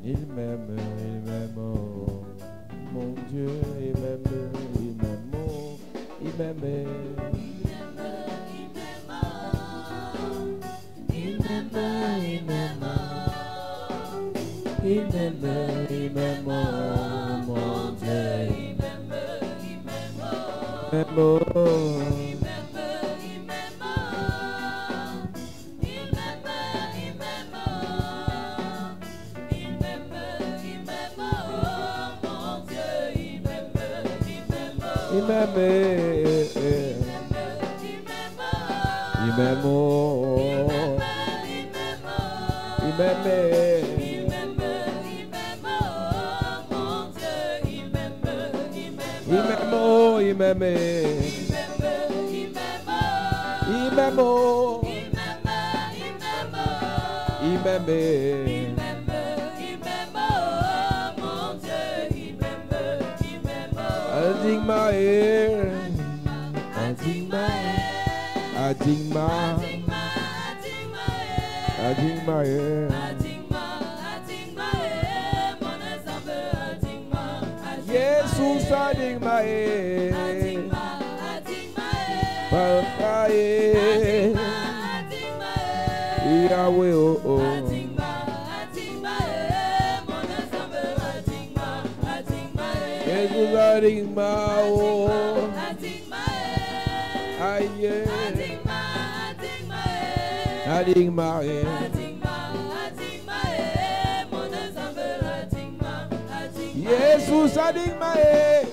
il m'aime, il m'aime, mon Dieu, il m'aime, il m'aime, il m'aime, il m'aime, il m'aime, il m'aime, mon Dieu, il m'aime, il m'aime, il m'aime, il m'aime, il m'aime, Jesus adigmae, Papae, Yahweh oh. Jesus adigmae, aye, adigmae. Jesus adigmae,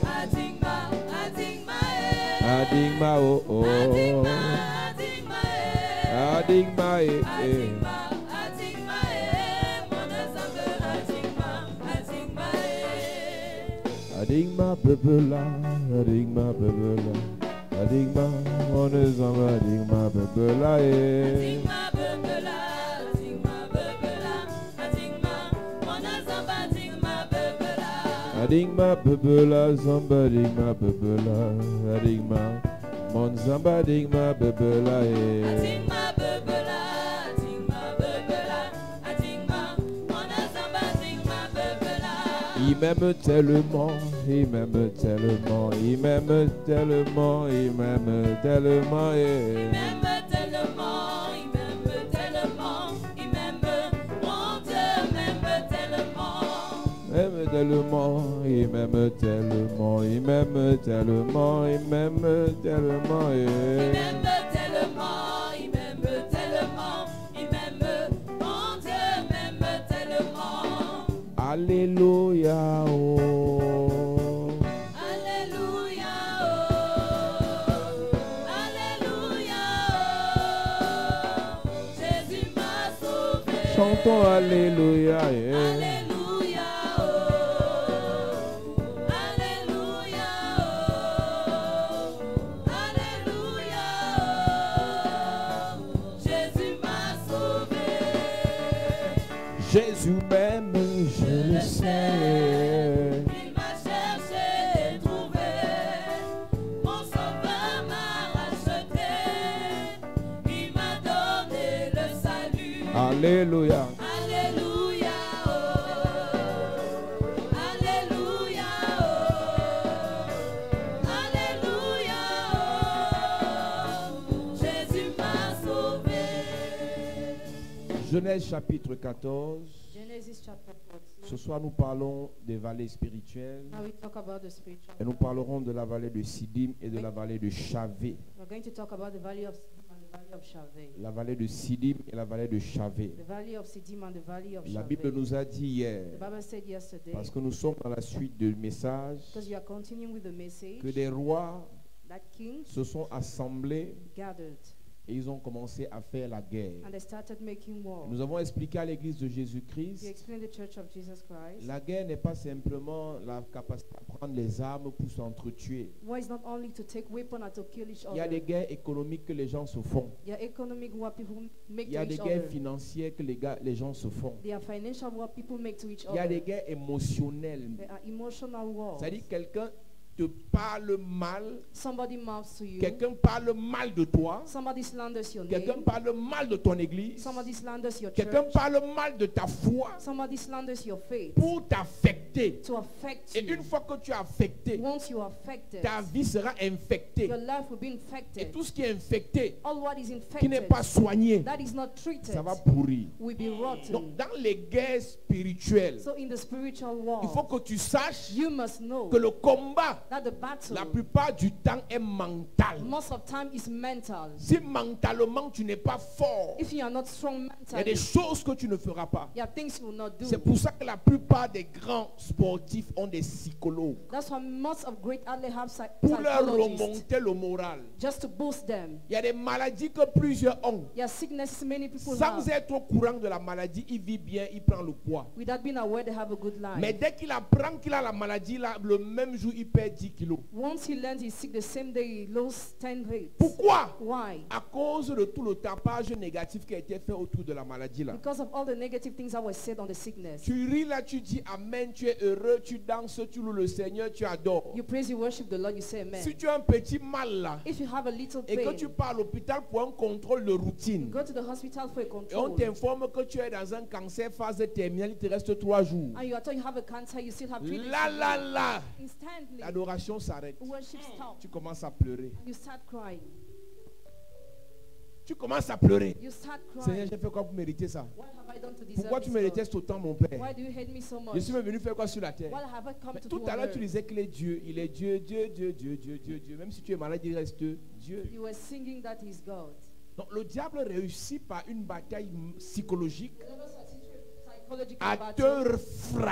adigma oh oh, adigmae, adigma bebela, adigma bebela, adigma on est en adigma bebela Adigma bebela, zamba digma bebela, adigma, mon zamba digma bebela Adigma bebela, adigma bebela, adigma, mon zamba digma bebela. Il m'aime tellement, il m'aime tellement, il m'aime tellement, il m'aime tellement, il m'aime tellement, il m'aime tellement, il m'aime, mon Dieu m'aime tellement. M'aime tellement, il m'aime tellement, il m'aime tellement, il m'aime tellement, il m'aime tellement, il m'aime tellement, il m'aime, mon Dieu m'aime tellement. Alléluia, oh. Alléluia, oh. Alléluia, oh. Jésus m'a sauvé. Chantons Alléluia, yeah. Alléluia. Jésus m'aime, je le sais. Il m'a cherché et trouvé. Mon sauveur m'a racheté. Il m'a donné le salut. Alléluia. Alléluia, oh. Alléluia, oh. Alléluia, oh. Jésus m'a sauvé. Genèse chapitre 14. Genesis chapter 14. Ce soir, nous parlons des vallées spirituelles. Now we talk about the spiritual. Et nous parlerons de la vallée de Siddim et de la vallée de Chavé. We're going to talk about the valley of Siddim and the valley of Shaveh. La vallée de Siddim et la vallée de Chavé. The valley of Siddim and the valley of La Shaveh. Bible nous a dit hier, The Bible said yesterday, parce que nous sommes dans la suite du message, because you are continuing with the message, que des rois that kings se sont assemblés gathered et ils ont commencé à faire la guerre. and they started making war. Nous avons expliqué à l'église de You Jésus-Christ, explain the church of Jesus Christ. la guerre n'est pas simplement la capacité à prendre les armes pour s'entretuer. War is not only to take weapons and to kill each Il y a other. des guerres économiques que les gens se font. There are economic war people make Il y a to des each guerres other. financières que les gens se font. There are financial war people make to each Il y a des other. guerres émotionnelles. There are emotional wars. C'est-à-dire quelqu'un te parle mal, somebody mouths to you, quelqu'un parle mal de toi, somebody slanders your quelqu'un name, parle mal de ton église, somebody slanders your quelqu'un church, parle mal de ta foi somebody slanders your faith pour t'affecter. to affect Et you. une fois que tu es affecté, Once you are affected, ta vie sera infectée. your life will be Et infected. tout ce qui est infecté, All what is qui n'est infected, pas soigné, that is not treated, ça va pourrir. will be rotten. Donc, dans les guerres spirituelles, So in the spiritual il faut war, que tu saches you must know que le combat, that the battle la plupart du temps, est mental. most of time is mental. Si mentalement tu n'es pas fort, If you are not strong il y a des mentally, choses que tu ne feras pas. there are things you will not do. C'est pour ça que la plupart des grands sportifs ont des psychologues That's why most of great athletes have pour leur psychologists, remonter le moral. just to boost them. Il y a des maladies que plusieurs ont. There are sicknesses many people Sans have. être au courant de la maladie, il vit bien, il prend le poids. Without being aware, they have a good life. Mais dès qu'il apprend qu'il a la maladie, là, le même jour, il perd 10 kilos. Once he learns he's sick, the same day he loses 10 weight. Pourquoi? Why? À cause de tout le tapage négatif qui a été fait autour de la maladie là. Because of all the negative things that were said on the sickness. Tu ris là, tu dis Amen, tu es heureux, tu danses, tu loues le Seigneur, tu adores. You praise, you worship the Lord, you say amen. Si tu as un petit mal là, If you have a little et que pain, tu pars à l'hôpital pour un contrôle de routine, go to the hospital for a et on control. t'informe que tu es dans un cancer phase terminale, il te reste 3 jours. And you are told you have a cancer, you still have 3 days. Là, to là, live. là, Instantly, l'adoration s'arrête. worship stops. Tu commences à pleurer. You start crying. Tu commences à pleurer. You start Seigneur, crying. j'ai fait quoi pour mériter ça? What have I done to deserve Pourquoi tu this, me God? détestes autant, mon Père? Why do you hate me so Je much? suis même venu faire quoi sur la terre? What have I come Mais to tout do à on l'heure, tu earth? disais qu'il est Dieu. Il est Dieu, Dieu, Dieu, Dieu, Dieu, Dieu, Dieu. Même si tu es malade, il reste Dieu. You were singing that he's God. Donc le diable réussit par une bataille psychologique The devil succeeded psychological à battle te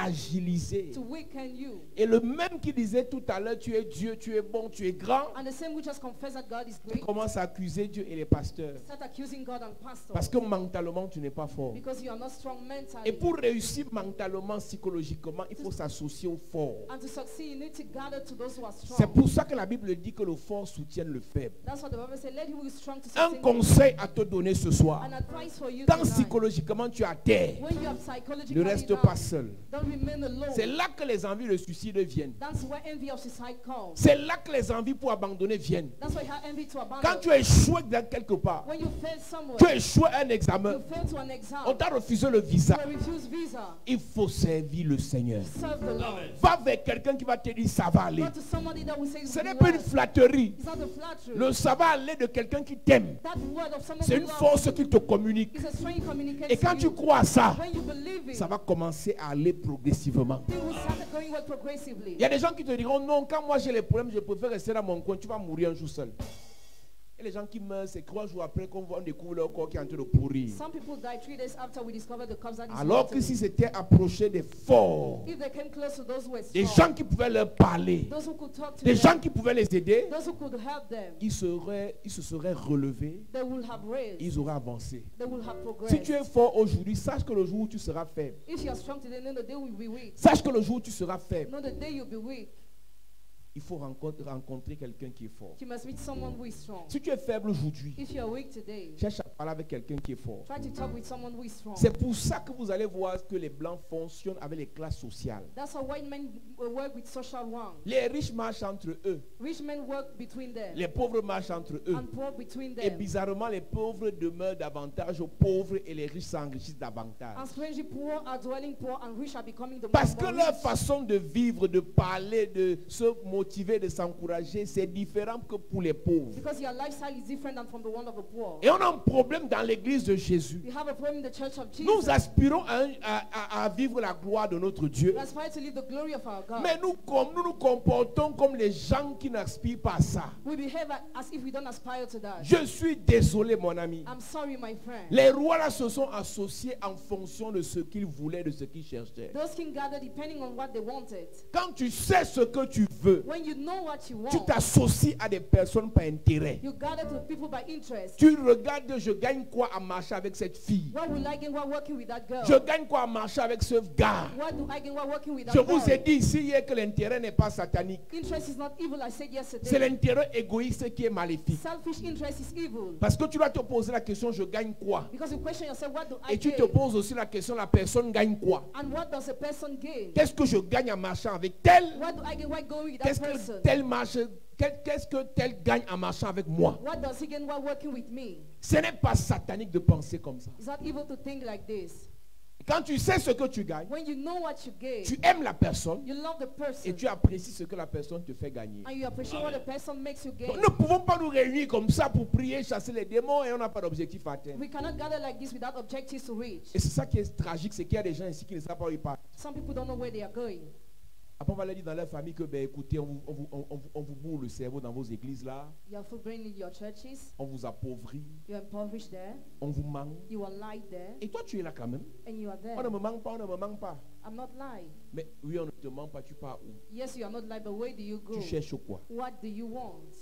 fragiliser. to weaken you. Et le même qui disait tout à l'heure, tu es Dieu, tu es bon, tu es grand, And the same which has confessed that God is great, commence à accuser Dieu et les pasteurs. start accusing God and pastors. Parce que mentalement, tu n'es pas fort. Because you are not strong Et mentally. pour réussir mentalement, psychologiquement, il faut s'associer aux forts. And to succeed, you need to gather to those who are C'est strong. pour ça que la Bible dit que le fort soutienne le faible. That's what the Bible says. Let him who is strong to Un sustain you. conseil à te donner ce soir. An advice for you Quand tonight. psychologiquement tu es à terre, When you have ne psychologically reste down, pas seul. don't remain alone. C'est là que les envies de suicide viennent. That's where envy of suicide comes. C'est là que les envies pour abandonner viennent. That's why you have envy to Quand abandon. tu échoues dans quelque part, When you fail somewhere, tu échoues à un examen, you fail to an exam, on t'a refusé le you visa, refuse visa, il faut servir le Seigneur. serve the Lord. Va vers quelqu'un qui va te dire ça va aller. Not to somebody that will say Ce you n'est will pas do une well. flatterie. It's not a flattery. Le ça va aller de quelqu'un qui t'aime. That word of someone C'est who une loves force you qu'il te communique. is a strength communicated Et quand to tu you. crois à ça, When you believe it, ça va commencer à aller progressivement. things will start going well progressively. Il y a des gens qui te diront non, quand moi j'ai les problèmes, je préfère rester dans mon coin, tu vas mourir un jour seul. Et les gens qui meurent, c'est 3 jours après qu'on découvre leur corps qui est en train de pourrir. Some people die 3 days after we discovered the corpse that is Alors que rotten. si c'était approché des forts, If they came close to those who were des strong, gens qui pouvaient leur parler, those who could talk to des them, gens qui pouvaient les aider, those who could help them, ils se seraient relevés, they will have raised, ils auraient avancé. they will have Si tu progressed. es fort aujourd'hui, sache que le jour où tu seras faible, If you are strong today, know the day will be weak. sache que le jour où tu seras faible, Know the day you'll be weak. il faut rencontrer quelqu'un qui est fort. You must meet someone who is strong. Si tu es faible aujourd'hui, If you are weak today, cherche à parler avec quelqu'un qui est fort. try to talk with someone who is strong. C'est pour ça que vous allez voir que les blancs fonctionnent avec les classes sociales. That's how white men work with social wrong. Les riches marchent entre eux, Rich men work between them, les pauvres marchent entre eux. and poor between Et them. bizarrement, les pauvres demeurent davantage aux pauvres et les riches s'enrichissent davantage. And strangely, poor are dwelling poor, and rich are becoming the Parce more que leur rich. façon de vivre, de parler, de se motiver, de s'encourager, c'est différent que pour les pauvres. Because your lifestyle is different than from the one of the poor. Et on a un problème dans l'église de Jésus. We have a problem in the church of Jesus. Nous aspirons à vivre la gloire de notre Dieu. We aspire to live the glory of our God. Mais nous nous comportons comme les gens qui n'aspirent pas à ça. We behave as if we don't aspire to that. Je suis désolé, mon ami. I'm sorry, my friend. Les rois là se sont associés en fonction de ce qu'ils voulaient, de ce qu'ils cherchaient. Those kings gathered depending on what they wanted. Quand tu sais ce que tu veux, When you know what you tu want, t'associes à des personnes par intérêt. you gather to people by interest. Tu regardes, je gagne quoi à marcher avec cette fille? What will I gain while working with that girl? Je gagne quoi à marcher avec ce gars? What do I gain while working with that Je vous ai boy? dit ici hier que l'intérêt n'est pas satanique. Interest is not evil, I said C'est yesterday. l'intérêt égoïste qui est maléfique. Selfish interest is evil. Parce que tu dois te poser la question, je gagne quoi? Because you question yourself, what do I Et tu te gain? poses aussi la question, la personne gagne quoi? And what does a person gain? Qu'est-ce que je gagne en marchant avec tel? What do I gain while going with that Qu'est-ce person? que tel marche? Qu'est-ce que tel gagne en marchant avec moi? What does he gain while working with me? Ce n'est pas satanique de penser comme ça. It's not evil to think like this. Quand tu sais ce que tu gagnes, When you know what you gain, tu aimes la personne you love the et person, tu apprécies ce que la personne te fait gagner. and you appreciate what the person makes you gain. Donc, nous ne pouvons pas nous réunir comme ça pour prier, chasser les démons et on n'a pas d'objectif à atteindre. We cannot gather like this without objectives to reach. Et c'est ça qui est tragique, c'est qu'il y a des gens ici qui ne savent pas où ils partent. Some people don't know where they are going. Après, on va leur dire dans leur famille que, ben, écoutez, on vous bourre le cerveau dans vos églises là, You are full brain in your churches. on vous appauvrit, You are impoverished there. on vous manque. You are lied there. Et toi, tu es là quand même. And you are there. On ne me manque pas, on ne me manque pas. I'm not lying. Mais oui, on ne te manque pas, tu pars où? Yes, you are not lying, but where do you go? Tu cherches quoi? What do you want?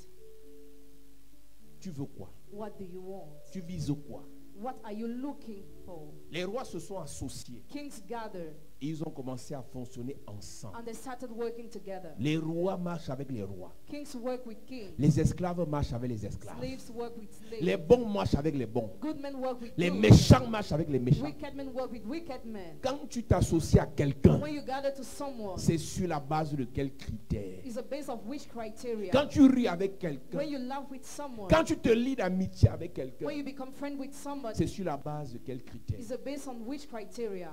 Tu veux quoi? What do you want? Tu vises quoi? What are you looking for? Les rois se sont associés Kings gathered et ils ont commencé à fonctionner ensemble. and they started working together. Les rois marchent avec les rois. Kings work with kings. Les esclaves marchent avec les esclaves. Slaves work with slaves. Les bons marchent avec les bons. Good men work with Les good. méchants marchent avec les méchants. Wicked men work with wicked men. Quand tu t'associes à quelqu'un, When you gather to someone, c'est sur la base de quel critère? it's a base of which criteria? Quand tu ris avec quelqu'un, When you laugh with someone, quand tu te lis d'amitié avec quelqu'un, when you become friend with c'est somebody, sur la base de quel critère? it's a base on which criteria?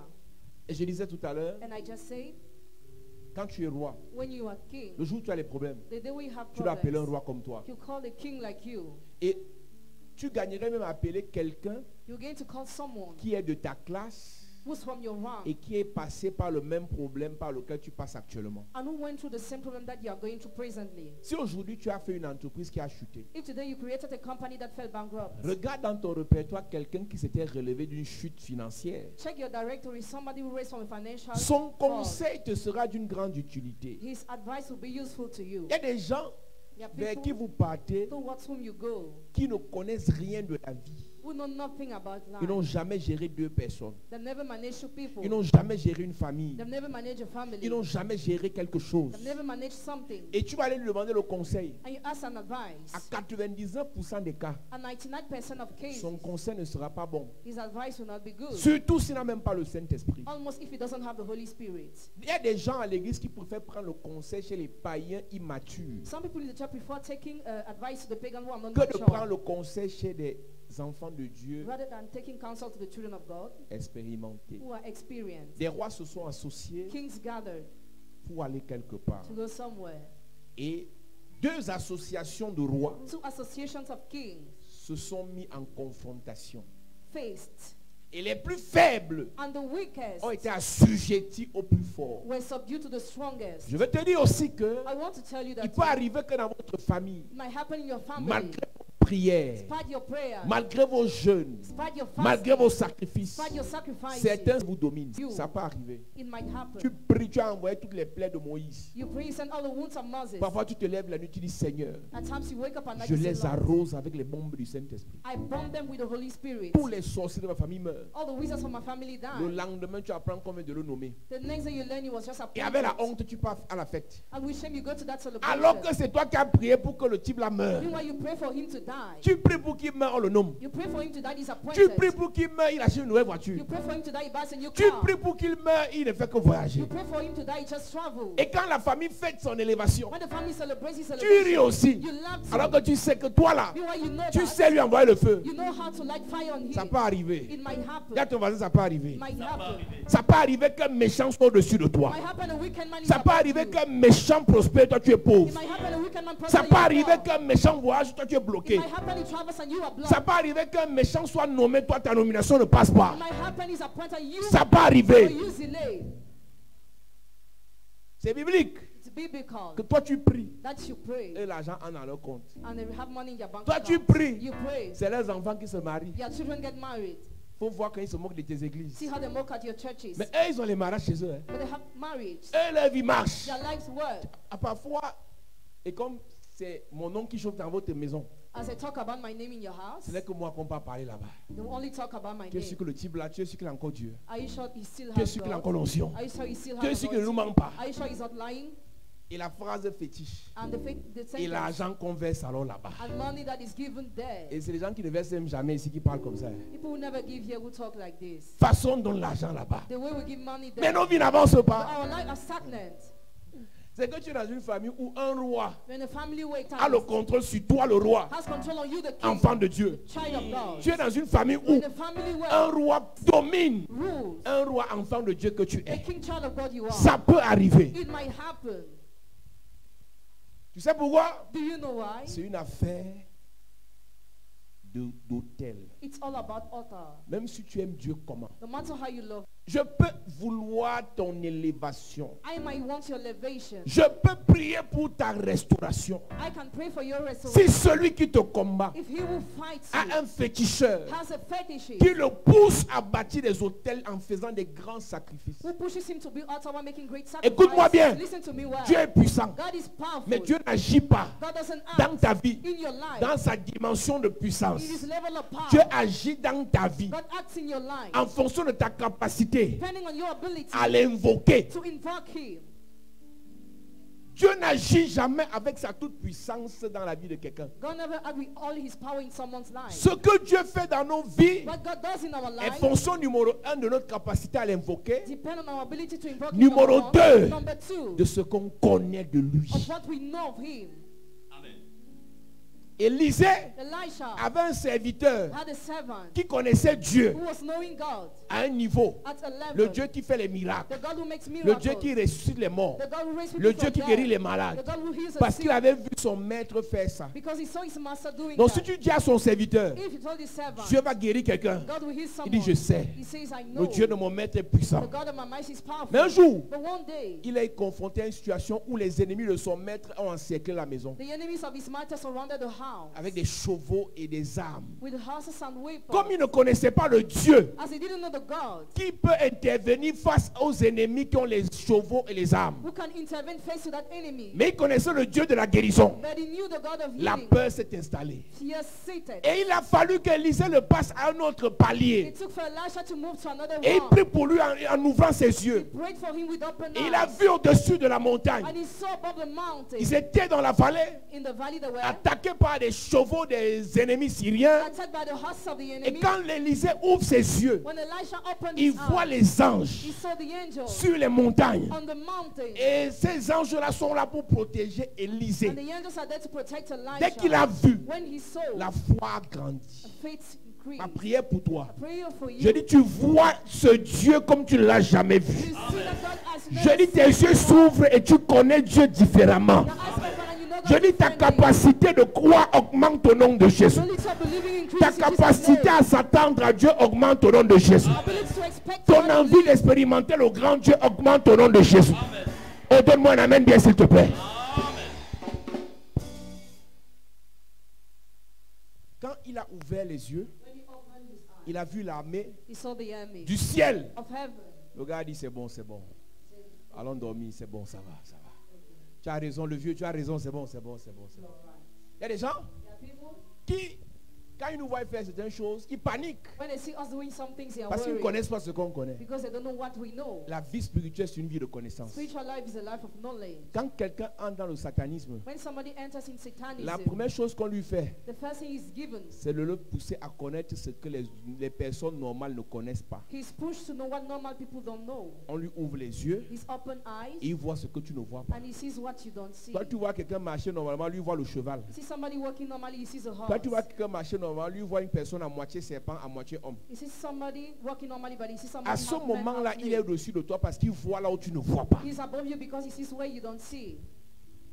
Et je disais tout à l'heure, And I just say, quand tu es roi, when you are king, le jour où tu as les problèmes, the day we have tu dois appeler un problems, roi comme toi. you call a king like you. Et tu gagnerais même à appeler quelqu'un You're going to call someone qui est de ta classe who's from your rank et qui est passé par le même problème par lequel tu passes actuellement. and who went through the same problem that you are going through presently. Si aujourd'hui tu as fait une entreprise qui a chuté, If today you created a company that fell bankrupt, regarde dans ton répertoire quelqu'un qui s'était relevé d'une chute financière. check your directory, somebody who raised from a financial Son fall. conseil te sera d'une grande utilité. His advice will be useful to you. Il y a des gens There are vers qui people vous partez towards whom you go qui ne connaissent rien de la vie. who know nothing about Ils n'ont life. jamais géré deux personnes. They've never managed two people. Ils n'ont jamais géré une famille. They've never managed a family. Ils n'ont jamais géré quelque chose. They've never managed something. Et tu vas aller lui demander le conseil. And you ask an advice. À 99% des cas, And 99% of cases, son conseil ne sera pas bon. his advice will not be good. Surtout s'il n'a même pas le Saint-Esprit. Almost if he doesn't have the Holy Spirit. Il y a des gens à l'église qui préfèrent prendre le conseil chez les païens immatures Some people in the church prefer taking advice to the pagan who are not que de prendre mature le conseil chez des enfants de Dieu rather than taking counsel to the children of God expérimentés. who are experienced. Des rois se sont associés Kings gathered pour aller quelque part. to go somewhere. Et deux associations de rois Two associations of kings se sont mis en confrontation. faced, Et les plus faibles and the weakest ont été assujettis aux plus forts. were subdued to the strongest. Je veux te dire aussi que I want to tell you il that peut arriver que dans votre famille, it might happen in your family. malgré vos prières, Despite your prayer, malgré vos jeûnes, despite your malgré fasting, vos sacrifices, despite your sacrifices, certains vous dominent. You. Ça peut arriver. it might happen. Tu pries, tu as envoyé toutes les plaies de Moïse. You pray, you send all the wounds of Moses. Parfois, tu te lèves la nuit, tu dis Seigneur, At times you wake up and je you say, les Lord, arrose avec les bombes du Saint-Esprit. I bomb them with the Holy Spirit. Tous les sorciers de ma famille meurent. All the wizards from my family Le die. lendemain, tu apprends qu'on vient de le nommer. The next day you learn he was just Et avec la appointed. honte, tu pars à la fête. And with shame you go to that celebration. Alors que c'est toi qui as prié pour que le type là meure. Meanwhile you pray for him to die. Tu pries pour qu'il meure, on le nomme. You pray for him to die, he's Tu appointed. pries pour qu'il meure, il achète une nouvelle voiture. You pray for him to die, he buys a new Tu car. pries pour qu'il meure, il ne fait que voyager. You pray for him to die, he just travel. Et quand la famille fête son élévation, When the family celebrates his tu ris celebration, aussi. you laugh Alors too. que tu sais que toi là, Meanwhile you know tu that sais lui envoyer le feu. you know how to light fire on Ça him. peut arriver. It might Regarde happen. ton voisin, ça peut arriver. It might happen. Ça peut arriver qu'un méchant soit au-dessus de toi. It might happen a wicked man is Ça peut above arriver you. qu'un méchant prospère, toi tu es It pauvre. might happen a wicked man Ça prosper, peut you are arriver poor. qu'un méchant voyage, toi tu es It bloqué. might happen he travels and you are blocked. Ça peut arriver qu'un méchant soit nommé, toi ta nomination ne passe pas. It might happen he's appointed you Ça peut or arriver. you delay. C'est biblique. It's biblical Que toi tu pries that you pray et l'argent en a leur compte. and they have money in your bank Toi tu account. pries. You pray. C'est les enfants qui se marient. Your children get married. Faut voir quand ils se moquent de tes églises. See how they mock at your churches. Mais eux, ils ont les mariages chez eux. Hein. But they have marriage. Eux, leur vie marche. Their lives work. Parfois, et comme c'est mon nom qui chauffe dans votre maison, As I talk about my name in your house, Ce n'est que moi qu'on va parler là-bas. they will only talk about my Tu es sûr name. que le type là, tu es sûr qu'il a encore Dieu. Are you sure he still Tu es has sûr qu'il a God? encore l'onction. Are you sure he still Tu es has sûr qu'il ne nous anointing? manque pas. Are you sure he's not lying? Et la phrase fétiche. And the Et sentence, l'argent qu'on verse alors là-bas. and money that is given there. Et c'est les gens qui ne versent même jamais ici qui parlent comme ça. People who never give here who talk like this. Façon dont l'argent là-bas. The way we give money Mais there. nos vies n'avancent pas. Our life are stagnant. C'est que tu es dans une famille où un roi When the family wait a le contrôle sur toi, le roi, has control on you, the king, enfant de Dieu. child of God. Tu es dans une famille où When the family un wait roi domine. rules, Un roi enfant de Dieu que tu the es. king, child of God you are. Ça peut arriver. It might happen. Tu sais pourquoi? Do you know why? C'est une affaire d'hôtel. It's all about altar. Même si tu aimes Dieu comment? No matter how you love, Je peux vouloir ton élévation. I might want your elevation. Je peux prier pour ta restauration. I can pray for your Si restoration. celui qui te combat If he who fights you a un féticheur has a fetish qui le pousse à bâtir des hôtels en faisant des grands sacrifices, who pushes him to build altar while making great écoute-moi bien. sacrifices, listen to me well. Dieu est puissant. God is powerful. Mais Dieu n'agit pas God doesn't dans act ta vie, in your life. dans sa dimension de puissance. In his level of power. Dieu agit dans ta vie God acts in your life. en fonction de ta capacité Depending on your ability à l'invoquer. to invoke him. Dieu n'agit jamais avec sa toute puissance dans la vie de quelqu'un. God never acts with all his power in someone's life. Ce que Dieu fait dans nos vies What God does in our est life fonction numéro 1 de notre capacité à l'invoquer, depends on our ability to invoke him. Numéro Number 2, one. Number 2, de ce qu'on connaît de lui. of what we know of him. Élisée Elisha avait un serviteur had a servant qui connaissait Dieu who was knowing God à un niveau. at a level. Le Dieu qui fait les miracles. The God who makes Le miracles. Dieu qui ressuscite les morts. The God who raised Le people Dieu from qui death. guérit les The malades. God who heals the Parce qu'il sick. avait vu son maître faire ça. Because he saw his master doing Donc that. si tu dis à son serviteur, If he told his servant, Dieu va guérir quelqu'un, God will heal il someone. dit je sais. He says, I know. Le Dieu de mon maître est puissant. The God of my might is powerful. Mais un jour, But one day, il est confronté à une situation où les ennemis de son maître ont encerclé la maison the enemies of his master surrounded the house avec des chevaux et des armes. with horses and weapons. Comme il ne connaissait pas le Dieu As he didn't know the God qui peut intervenir face aux ennemis qui ont les chevaux et les armes. who can intervene face to that enemy. Mais il connaissait le Dieu de la guérison. But he knew the God of La healing. peur s'est installée. He has seated. Et il a fallu qu'Élisée le passe à un autre palier. It took for Elisha to move to another Et il realm. prie pour lui en ouvrant ses He yeux. prayed for him with open Et il a eyes. vu au-dessus de la montagne. And he saw above the mountain, Ils étaient dans la vallée, in the valley they were, attaqués par des chevaux des ennemis syriens. attacked by the horses of the Et enemy. quand l'Élysée ouvre ses yeux, When Elisha opened il his voit eyes, les anges he saw the angel sur les montagnes. on the mountain. Et ces anges-là sont là pour protéger Élisée. And the angels are there to protect Dès qu'il a Elisha. vu, When he saw, la foi a grandi. faith increased. Ma prière pour toi. Prayer for you. Je dis, tu vois ce Dieu comme tu ne l'as jamais vu. You see that God has Je never dis, tes seen yeux before. s'ouvrent et tu connais Dieu différemment. Your eyes open and you know God Je dis, ta differently. capacité de croire augmente au nom de Jésus. Your ability of believing Ta increases in Jesus' capacité name. à s'attendre à Dieu augmente au nom de Jésus. Your ability to expect Ton God to envie believe. d'expérimenter le grand Dieu augmente au nom de Jésus. Oh, donne-moi un amen bien s'il te plaît. Quand il a ouvert les yeux, When he opened his eyes, il a vu l'armée he saw the army du ciel. of heaven. Le gars a dit c'est bon, c'est bon. Allons dormir, c'est bon, ça va, ça va. Tu as raison, le vieux, tu as raison, c'est bon, c'est bon, c'est bon, c'est bon. Il y a des gens There are people, qui, quand ils nous voient faire certaines choses, ils paniquent when they see us doing some things, they are parce qu'ils ne worried connaissent pas ce qu'on connaît. because they don't know what we know. La vie spirituelle, c'est une vie de connaissance. Spiritual life is a life of knowledge. Quand quelqu'un entre dans le satanisme, When somebody enters in satanism, la première chose qu'on lui fait, the first thing he's given, c'est de le pousser à connaître ce que les personnes normales ne connaissent pas. he's pushed to know what normal people don't know. On lui ouvre les yeux He's open eyes et il voit ce que tu ne vois pas. and he sees what you don't see. Toi, tu vois quelqu'un marcher normalement, lui voit le cheval. You see somebody walking normally, he sees a Toi, tu vois horse. quelqu'un marcher normalement, lui voit une personne à moitié serpent, à moitié homme. You see somebody walking normally, but he sees somebody À ce half man, moment-là, half il est snake. au-dessus de toi parce qu'il voit là où tu ne vois pas. He's above you because he sees where you don't see.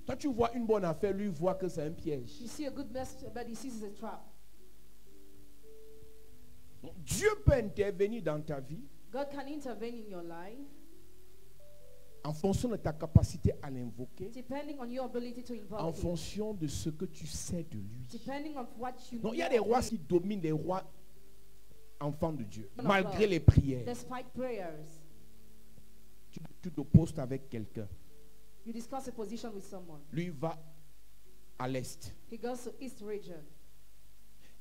Toi, tu vois une bonne affaire, lui voit que c'est un piège. You see a good mess, but he sees it's a trap. Donc, Dieu peut intervenir dans ta vie God can intervene in your life en fonction de ta capacité à l'invoquer, depending on your ability to invoke en him, fonction de ce que tu sais de lui. depending on what you Donc, il y a know des of rois him. qui dominent les rois enfants de Dieu, Man of malgré God. les prières. Despite prayers, Tu te postes avec quelqu'un. you discuss a position with someone. Lui va à l'est. He goes to East region.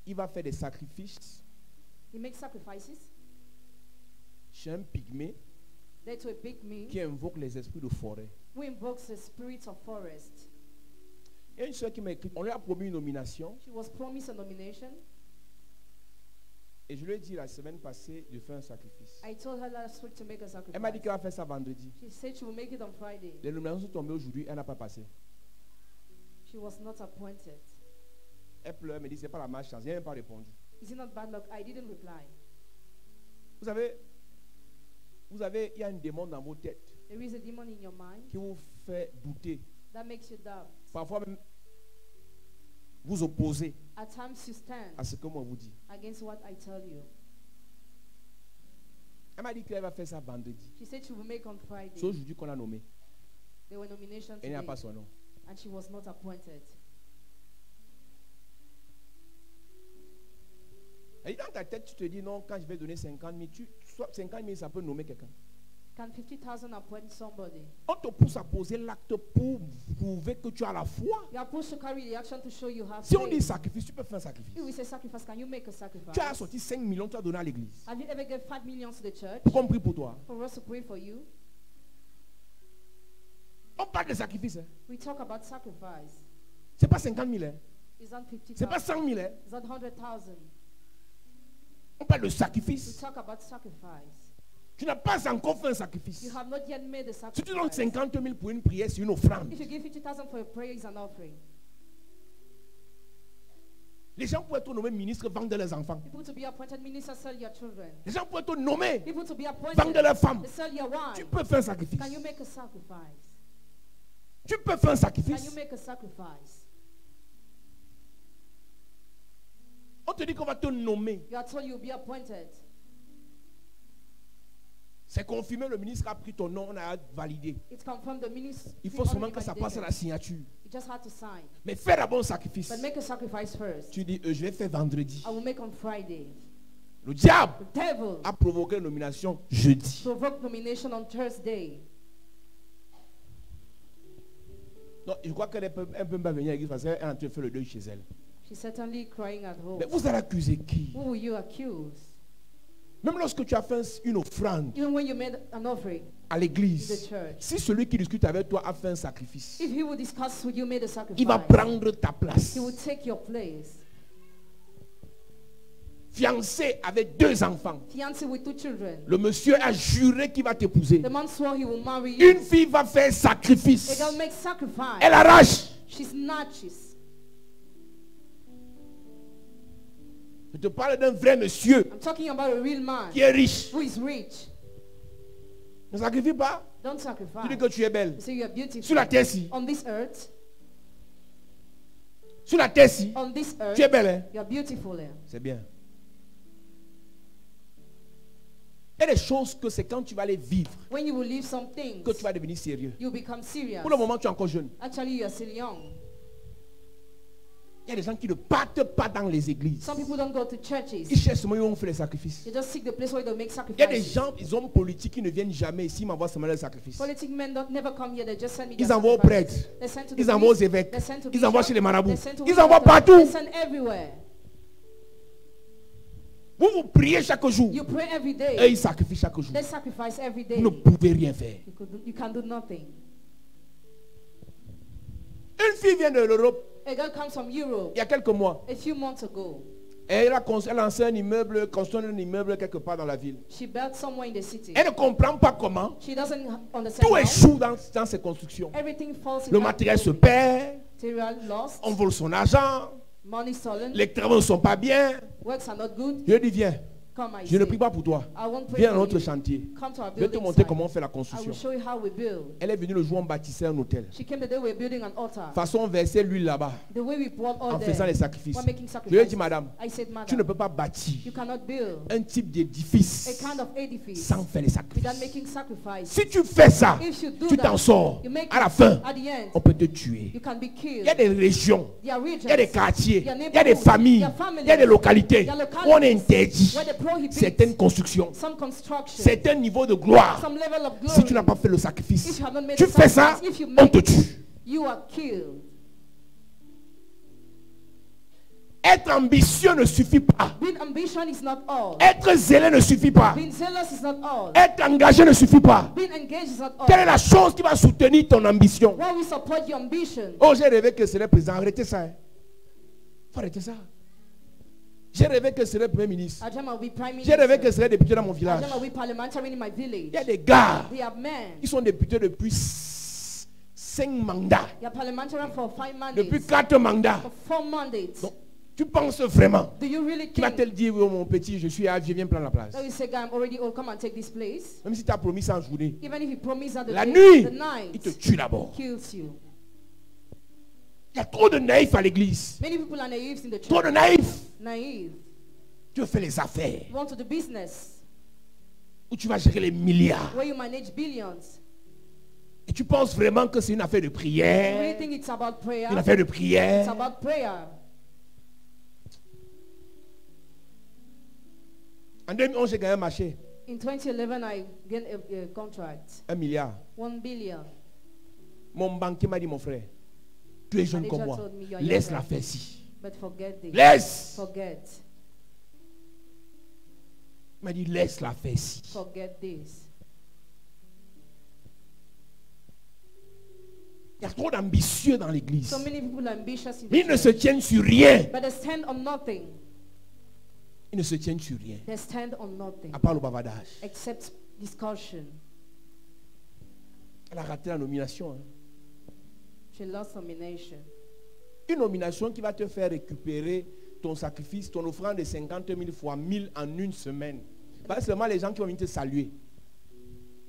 il va faire des sacrifices He makes sacrifices. chez un pygmée There to a big me qui invoque les esprits de forêt. who invokes the spirits of forest. Il y a une soeur qui m'a écrit, on lui a promis une nomination She was promised a nomination. et je lui ai dit la semaine passée de faire un sacrifice. I told her last week to make a Elle m'a dit sacrifice. qu'elle va faire ça vendredi. She said she will make it on Friday. Les nominations sont tombées aujourd'hui, elle n'a pas passé. She was not appointed. Elle pleure, elle me dit, c'est pas la malchance, je n'ai même pas répondu. Is it not bad luck? I didn't reply. Vous savez, il y a un démon dans vos têtes There is a demon in your mind qui vous fait douter. that makes you doubt. Parfois même, vous opposez At times you stand à ce que moi vous dis. against what I tell you. Elle m'a dit qu'elle va faire ça vendredi. She said she will make on Friday. C'est aujourd'hui qu'on l'a nommé. There were nominations Elle n'a today, pas son nom. and she was not appointed. Et dans ta tête, tu te dis, non, quand je vais donner 50 000, 50 000, ça peut nommer quelqu'un. Can 50,000 appoint somebody? On te pousse à poser l'acte pour prouver que tu as la foi. You are supposed to carry the action to show you have Si on dit faith. sacrifice, tu peux faire un sacrifice. If we say sacrifice, can you make a sacrifice? Tu as sorti 5 millions, tu as donné à l'église. Have you ever given 5 million to the church Pour qu'on prie pour toi. for us to pray for you? On parle de sacrifice. Hein. We talk about sacrifice. Ce n'est pas 50 000. Hein. Is that Ce n'est pas 50,000? 100 000. Hein. Is that 100,000? On parle de We sacrifice. talk about sacrifice. Tu n'as pas encore fait un sacrifice. You have not yet made a Si tu donnes sacrifice. 50 000 pour une prière, c'est une offrande. If you give 50,000 for a prayer, it's an offering. Les gens pourraient être nommés ministres, vendre leurs enfants. People to be appointed ministers sell your children. Les gens pourraient être nommés, People to be vendre appointed, leurs femmes. they sell your Tu wife. peux faire un sacrifice. Can you make a sacrifice? Tu peux faire un Can sacrifice. you make a sacrifice? On te dit qu'on va te nommer. You are told you'll be appointed. C'est confirmé, le ministre a pris ton nom, on a validé. It's confirmed the ministry. Il faut seulement que ça passe à la signature. You just had to sign. Mais fais d'abord un sacrifice. But make a sacrifice first. Tu dis, je vais faire vendredi. I will make on Friday. Le diable The devil a provoqué une nomination jeudi. provoked nomination on Thursday. Non, je crois qu'elle peut un peu pas venir à l'église parce qu'elle est en train de faire le deuil chez elle. She's certainly crying at home. Mais vous allez accuser qui? Who will you accuse? Même lorsque tu as fait une offrande Even when you made an offering à to the l'église, church. si celui qui discute avec toi a fait un sacrifice, If he will discuss with you made a sacrifice, il va prendre ta place. he will take your place. Fiancé avec 2 enfants, Fiancé with 2 children. le monsieur a juré qu'il va t'épouser. The man swore he will marry you. Une fille va faire A sacrifice. girl makes sacrifice. Elle arrache. She snatches. Je te parle d'un vrai monsieur I'm talking about a real man qui est riche. who is rich. Ne sacrifie pas. Don't Tu dis sacrifice. que tu es belle. You say you are beautiful. Sur la terre-ci. On this earth, Sur la terre-ci. on this earth, Tu es belle. Hein? you are beautiful there. C'est bien. Il y a des choses que c'est quand tu vas les vivre When you will leave some things, que tu vas devenir sérieux. you become serious. Pour le moment, tu es encore jeune. Actually, you are still young. Il y a des gens qui ne partent pas dans les églises. Some people don't go to churches. Ils cherchent seulement où on fait les sacrifices. They just seek the place where they make Il y a des sacrifices. gens, ils hommes politiques qui ne viennent jamais ici, ils m'envoient seulement les sacrifices. Politic men don't never come here. They just send me Ils their envoient aux sacrifices. prêtres. They send to the Ils envoient aux priest. évêques. They send to Ils envoient bishop. chez les marabouts. They send to Ils envoient wizards. partout. They send everywhere. Vous priez chaque jour. You pray every Et day. ils sacrifient chaque jour. They sacrifice every Vous day. ne pouvez rien faire. You can do nothing. Une fille vient de l'Europe A girl comes from Europe il y a quelques mois. a few months ago. Et elle a lancé un immeuble, construit un immeuble quelque part dans la ville. She built somewhere in the city. Elle ne comprend pas comment. She doesn't understand Tout how. échoue dans ces constructions. Everything falls in Le that matériel se building. perd. Material lost. On vole son argent. Money stolen. Les travaux ne sont pas bien. Works are not good. Je lui dis, viens. Come, I Je ne say. prie pas pour toi. I won't pray Viens à for notre you. chantier. Come to our Je vais te building montrer site. comment on fait la I will construction. show you how we build. Elle est venue le jour où on bâtissait un hôtel. She came the day we were building an altar. Façon, on versait l'huile là-bas The way we poured en oil faisant les there. sacrifices. We're making Je lui ai sacrifices. dit, madame, I said, tu ne madam, peux pas bâtir you cannot build un type a d'édifice kind of edifice sans faire les without sacrifices. making sacrifice. Si tu fais ça, If you do tu t'en that, sors. you make À la it. fin, At the end, on peut te tuer. you can be Il killed. y a des régions, There are il y a des regions, quartiers, there are il y a des neighborhoods, familles, there are families, il y a des localités there are où on localities interdit where they prohibit certaines constructions, some construction, certains niveaux de gloire. some level of Si tu glory. n'as pas fait le sacrifice, If you have not made tu the fais ça, sacrifice, if you on make te it, tue. you are killed. Être ambitieux ne suffit pas. Being ambition is not all. Être zélé ne suffit pas. Being zealous is not all. Être engagé ne suffit pas. Being engaged is not all. Quelle est la chose qui va soutenir ton ambition? Why we support your ambition? Oh, j'ai rêvé que ce serait président. Arrêtez ça. Faut arrêter ça. J'ai rêvé que ce serait premier ministre. I dream I'll be prime J'ai rêvé que minister. ce serait député dans mon I village. dream I'll be parliamentary in my village. Il y a des gars They are men. qui sont députés depuis 5 mandats. They are parliamentarian for 5 mandates. Depuis 4 mandats. For 4 mandates. Donc, tu penses vraiment Do you really qui va te think? le dire, oui, mon petit, je suis âgé, viens prendre la place. So you say, guy, I'm already old, come and take this place. Même si tu as promis ça en journée, Even if you promise that the la day, nuit, the night il te tue d'abord. kills you. Il y a trop de naïfs à l'église. Many people are naive in the Trop de church. naïfs. Naive. Tu veux faire les affaires You want to do business où tu vas gérer les milliards. where you manage billions. Et tu penses vraiment que c'est une affaire de You really prière. think it's about prayer? Une affaire de It's prière. about prayer. En 2011, j'ai gagné un marché. In 2011, I gained a contract, 1 milliard. 1 billion. Mon banquier m'a dit, mon frère, tu es jeune Manager comme moi. told me you are Laisse younger. la faire ci. But forget this. Laisse. Forget. Il m'a dit, laisse la faire ci. Forget this. Il y a trop d'ambitieux dans l'église. So many people are ambitious in Mais the ils ne se church, tiennent sur rien. but they stand on nothing. Ils ne se tiennent sur rien. They stand on nothing À part le bavardage. except discussion. Elle a raté la nomination. Hein. She lost nomination. Une nomination qui va te faire récupérer ton sacrifice, ton offrande de 50 000 fois 1000 en une semaine. Pas seulement les gens qui vont venir te saluer.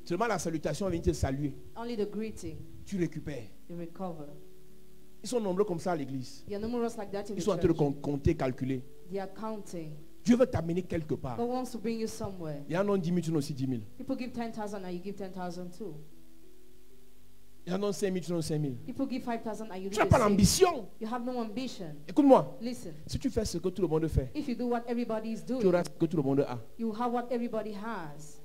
Seulement la salutation va venir te saluer. Only the greeting, Tu récupères. you recover. Ils sont nombreux comme ça à l'église. There are numerous like that in Ils the sont en train de church. compter, calculer. They are counting. Dieu veut t'amener quelque part. God wants to bring you somewhere. Il y en a 10 000, tu en as aussi 10 000. People give 10,000 and you give 10,000 too. Il y en a 5 000, tu en as 5 000. People give 5,000 and you Tu do n'as the pas same. l'ambition. You have no ambition. Écoute-moi. Listen, Si tu fais ce que tout le monde fait, if you do what everybody is tu doing, auras ce que tout le monde a. you have what everybody has.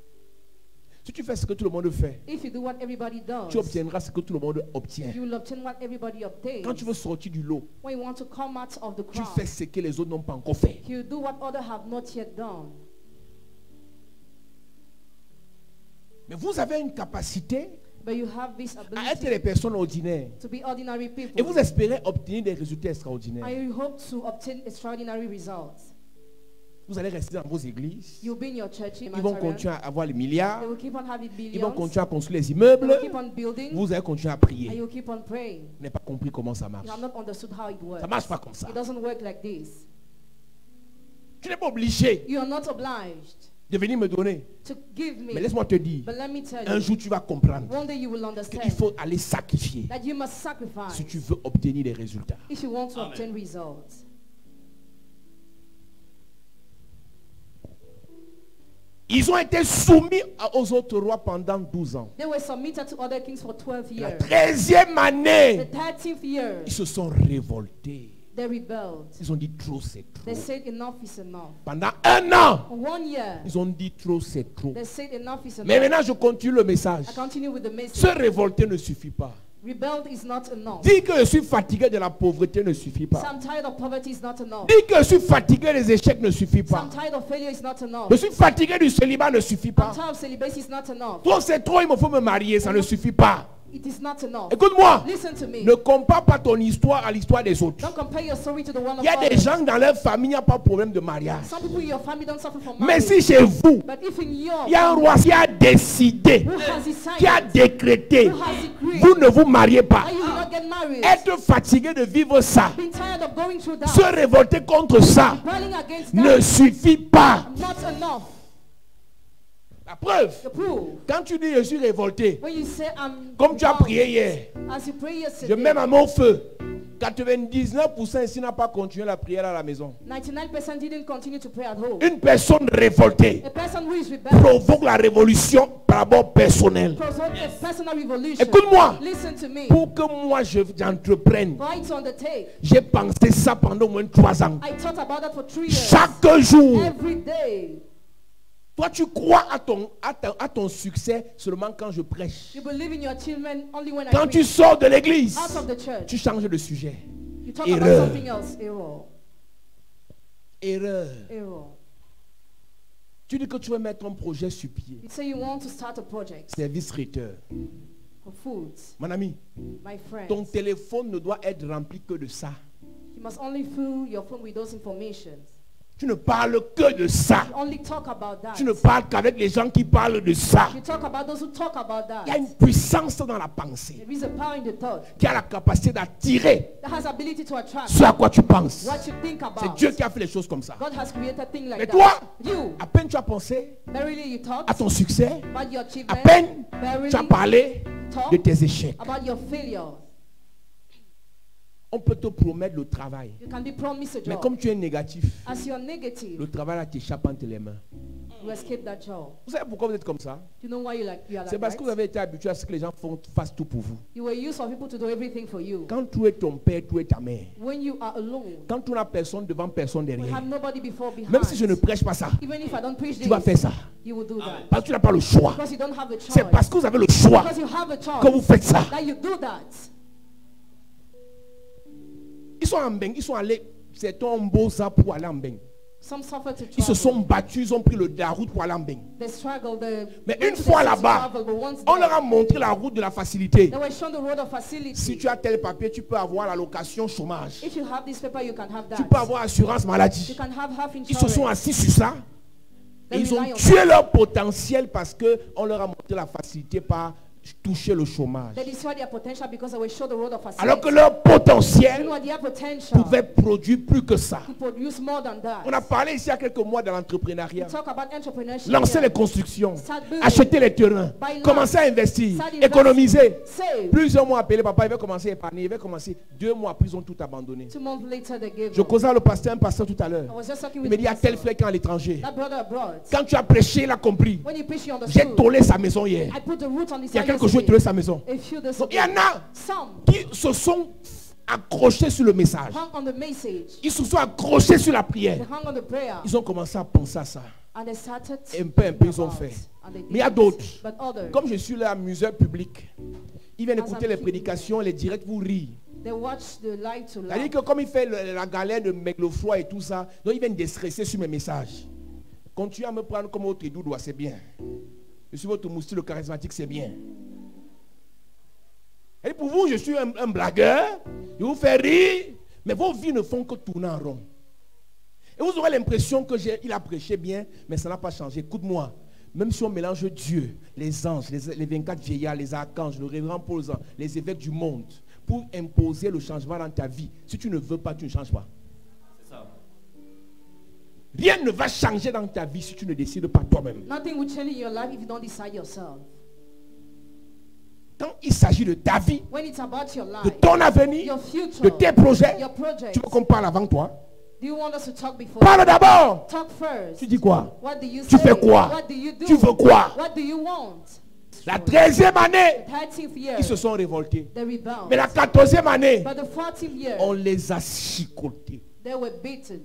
Si tu fais ce que tout le monde fait, If you do what everybody does, tu obtiendras ce que tout le monde obtient. you will obtain what everybody obtains. Quand tu veux sortir du lot, When you want to come out of the tu crowd, fais ce que les autres n'ont pas encore fait. you do what others have not yet done. Mais vous avez une capacité But you have this à être ability des personnes ordinaires. to be ordinary Et people. vous espérez obtenir des résultats extraordinaires. And you hope to obtain extraordinary results. Vous allez rester dans vos églises. You'll be in your church in Ils vont Ontario. continuer à avoir les They milliards. will keep on having Ils vont billions. continuer à construire les They immeubles. will keep on building. Vous allez continuer à And prier. you'll keep on praying. Vous n'avez pas compris comment ça marche. You have not understood how it works. Ça ne marche pas comme ça. It doesn't work like this. Tu n'es pas obligé You are not obliged de venir me donner. to give me. Mais laisse-moi te dire, But let me tell un you, jour tu vas comprendre one day you will qu'il understand faut aller sacrifier that you must sacrifice si tu veux obtenir des résultats. if you want to obtain results. Ils ont été soumis aux autres rois pendant 12 ans. They were submitted to other kings for 12 Et la years. 13e The année, 13th year, ils se sont révoltés. they rebelled. Ils ont dit trop, c'est They trop. said enough is enough. Pendant 1 an, For 1 year, ils ont dit trop, c'est trop. they said enough is Mais enough. maintenant, je continue le message. I continue with the Se message. révolter ne suffit pas. Rebelled is not enough. Dire que je suis fatigué de la pauvreté ne suffit So pas. I'm tired of poverty is not enough. Dire que je suis fatigué des échecs ne suffit So pas. I'm tired of failure is not enough. Je suis fatigué du célibat ne suffit I'm pas. tired of celibacy is not enough. Trop, c'est trop, il me faut me marier, ça ne suffit pas. It is not enough. Écoute-moi, Listen to me. ne compare pas ton histoire à l'histoire des autres. Don't compare your story to the one of Il y a des others. gens dans leur famille, il n'y a pas de problème de mariage. Some people in your family don't suffer from Mais marriage. si chez vous, But if in your il y a un roi qui a décidé, who has decided, qui a décrété, who has decreed, vous ne vous mariez pas. and you will not get married, Être fatigué de vivre ça, being tired of going through that, se révolter contre ça, rebelling against ne that, suffit pas. not enough. La preuve, The proof, quand tu dis je suis révolté, when you say I'm comme tu as bound, prié hier, as you pray je yesterday, mets ma main au feu. 99% ici n'a pas continué la prière à la maison. 99% didn't continue to pray at home. Une personne révoltée A person who is rebellious provoque la révolution par rapport personnel. provoke a personal revolution. Écoute-moi, Listen to me. pour que moi j'entreprenne, For it to undertake, j'ai pensé ça pendant au moins 3 ans. I thought about that for 3 years. Chaque jour, Every day. toi tu crois à ton succès seulement quand je prêche. You believe in your achievement only when I Quand tu preach. sors de l'église, Out of the church, tu changes de sujet. you talk Erreur. about something else. Error. Erreur. Error. Tu dis que tu veux mettre un projet sur pied. You say you want to start a project Service traiteur. for foods. Mon ami, My friend, ton téléphone ne doit être rempli que de ça. you must only fill your phone with those informations. Tu ne parles que de ça. You only talk about that. Tu ne parles qu'avec les gens qui parlent de ça. You talk about those who talk about Il y a that. une puissance dans la pensée There is a power in the thought qui a la capacité d'attirer that has ability to attract ce à quoi tu penses. what you think C'est about. Dieu qui a fait les choses comme ça. God has created things like Mais that. toi, You, à peine tu as pensé verily you talk à ton succès, about your à achievement. peine Verily tu as parlé talk de tes échecs. about your failures. On peut te promettre le travail. You can be promised a Mais job. comme tu es négatif, As you are negative, le travail là t'échappe entre les mains. you escape that job. Vous savez pourquoi vous êtes comme ça? Do you know why you are C'est like parce que vous that? avez été habitué à ce que les gens fassent tout pour vous. You were used for people to do everything for you. Quand tu es ton père, tu es ta mère. When you are alone, Quand tu n'as personne devant, personne we derrière. have nobody before behind. Même si je ne prêche pas ça, Even if I don't preach tu vas this, faire ça. you will do that. Parce que tu n'as pas le choix. Because you don't have a choice. C'est parce que vous avez le choix Because you have a choice que vous faites ça. that you do that. Ils sont en bain, ils sont allés, c'est un beau ça pour aller en bain. Some suffer to Ils se sont travel. battus, ils ont pris la route pour aller en bain. They struggle. They Mais went une to the fois city to là-bas, travel, but once on there, leur a montré la route de la facilité. they were shown the road of facility. Si tu as tel papier, tu peux avoir l'allocation chômage. If you have this paper, you can have that. Tu peux avoir assurance You maladie. can have health Ils se sont insurance. assis sur ça. Et They ils ont rely on tué that. leur potentiel parce qu'on leur a montré la facilité par toucher le chômage. They destroyed their potential because they were shown the road of facility. Alors que leur You potentiel know, their potential pouvait produire plus que ça. to produce more than that. On a parlé ici il y a quelques mois de We l'entrepreneuriat. talk about entrepreneurship. Lancer here. les constructions, Start building. acheter les terrains, Buy land. commencer à investir, Start investing. économiser. Save. Plusieurs mois appelé, papa, il va commencer à épargner, il va commencer. 2 mois après, ils ont tout abandonné. 2 months later, they gave Je up. causais avec un pasteur tout à I l'heure. was just talking Il with me dit, il y a tel pastor. frère qui est à l'étranger. That brother abroad. Quand tu as prêché, il a compris. When you preach, you J'ai understood. tollé sa maison hier. I put the root on his Il y a side quelques jours, il yesterday. tollé sa maison. A few days Donc, il y ago. en a Some qui se sont accrochés sur le message. hung on the message. Ils se sont accrochés sur la They prière. hung on the prayer. Ils ont commencé à penser à ça. And they started Un peu, ils ont about. fait. And they did Mais il y a it. d'autres. But others, Comme je suis là, museur public, ils viennent As écouter I'm les keeping prédications, les directs, vous rient. they watch the light to C'est-à-dire light. que comme il fait la galère de Meglofroy et tout ça, donc ils viennent déstresser sur mes messages. Continuez à me prendre comme votre doudoua, c'est bien. Je suis votre moustique le charismatique, c'est bien. Et pour vous, je suis un blagueur, je vous fais rire, mais vos vies ne font que tourner en rond. Et vous aurez l'impression qu'il a prêché bien, mais ça n'a pas changé. Écoute-moi, même si on mélange Dieu, les anges, les 24 vieillards, les archanges, le révérend Paul, les évêques du monde, pour imposer le changement dans ta vie, si tu ne veux pas, tu ne changes pas. Rien ne va changer dans ta vie si tu ne décides pas toi-même. Nothing will change in your life if you don't decide yourself. Quand il s'agit de ta vie, When it's about your de life, ton avenir, your future, de tes projets, your project, tu veux qu'on parle avant toi? do you want us to talk before? Parle d'abord. Talk first. Tu dis quoi? What do you Tu say? fais quoi? What do you do? Tu veux quoi? What do you want? La 13e année, 13th year, ils se sont révoltés. they rebelled. Mais la 14e année, But the 14th year, on les a chicotés. they were beaten.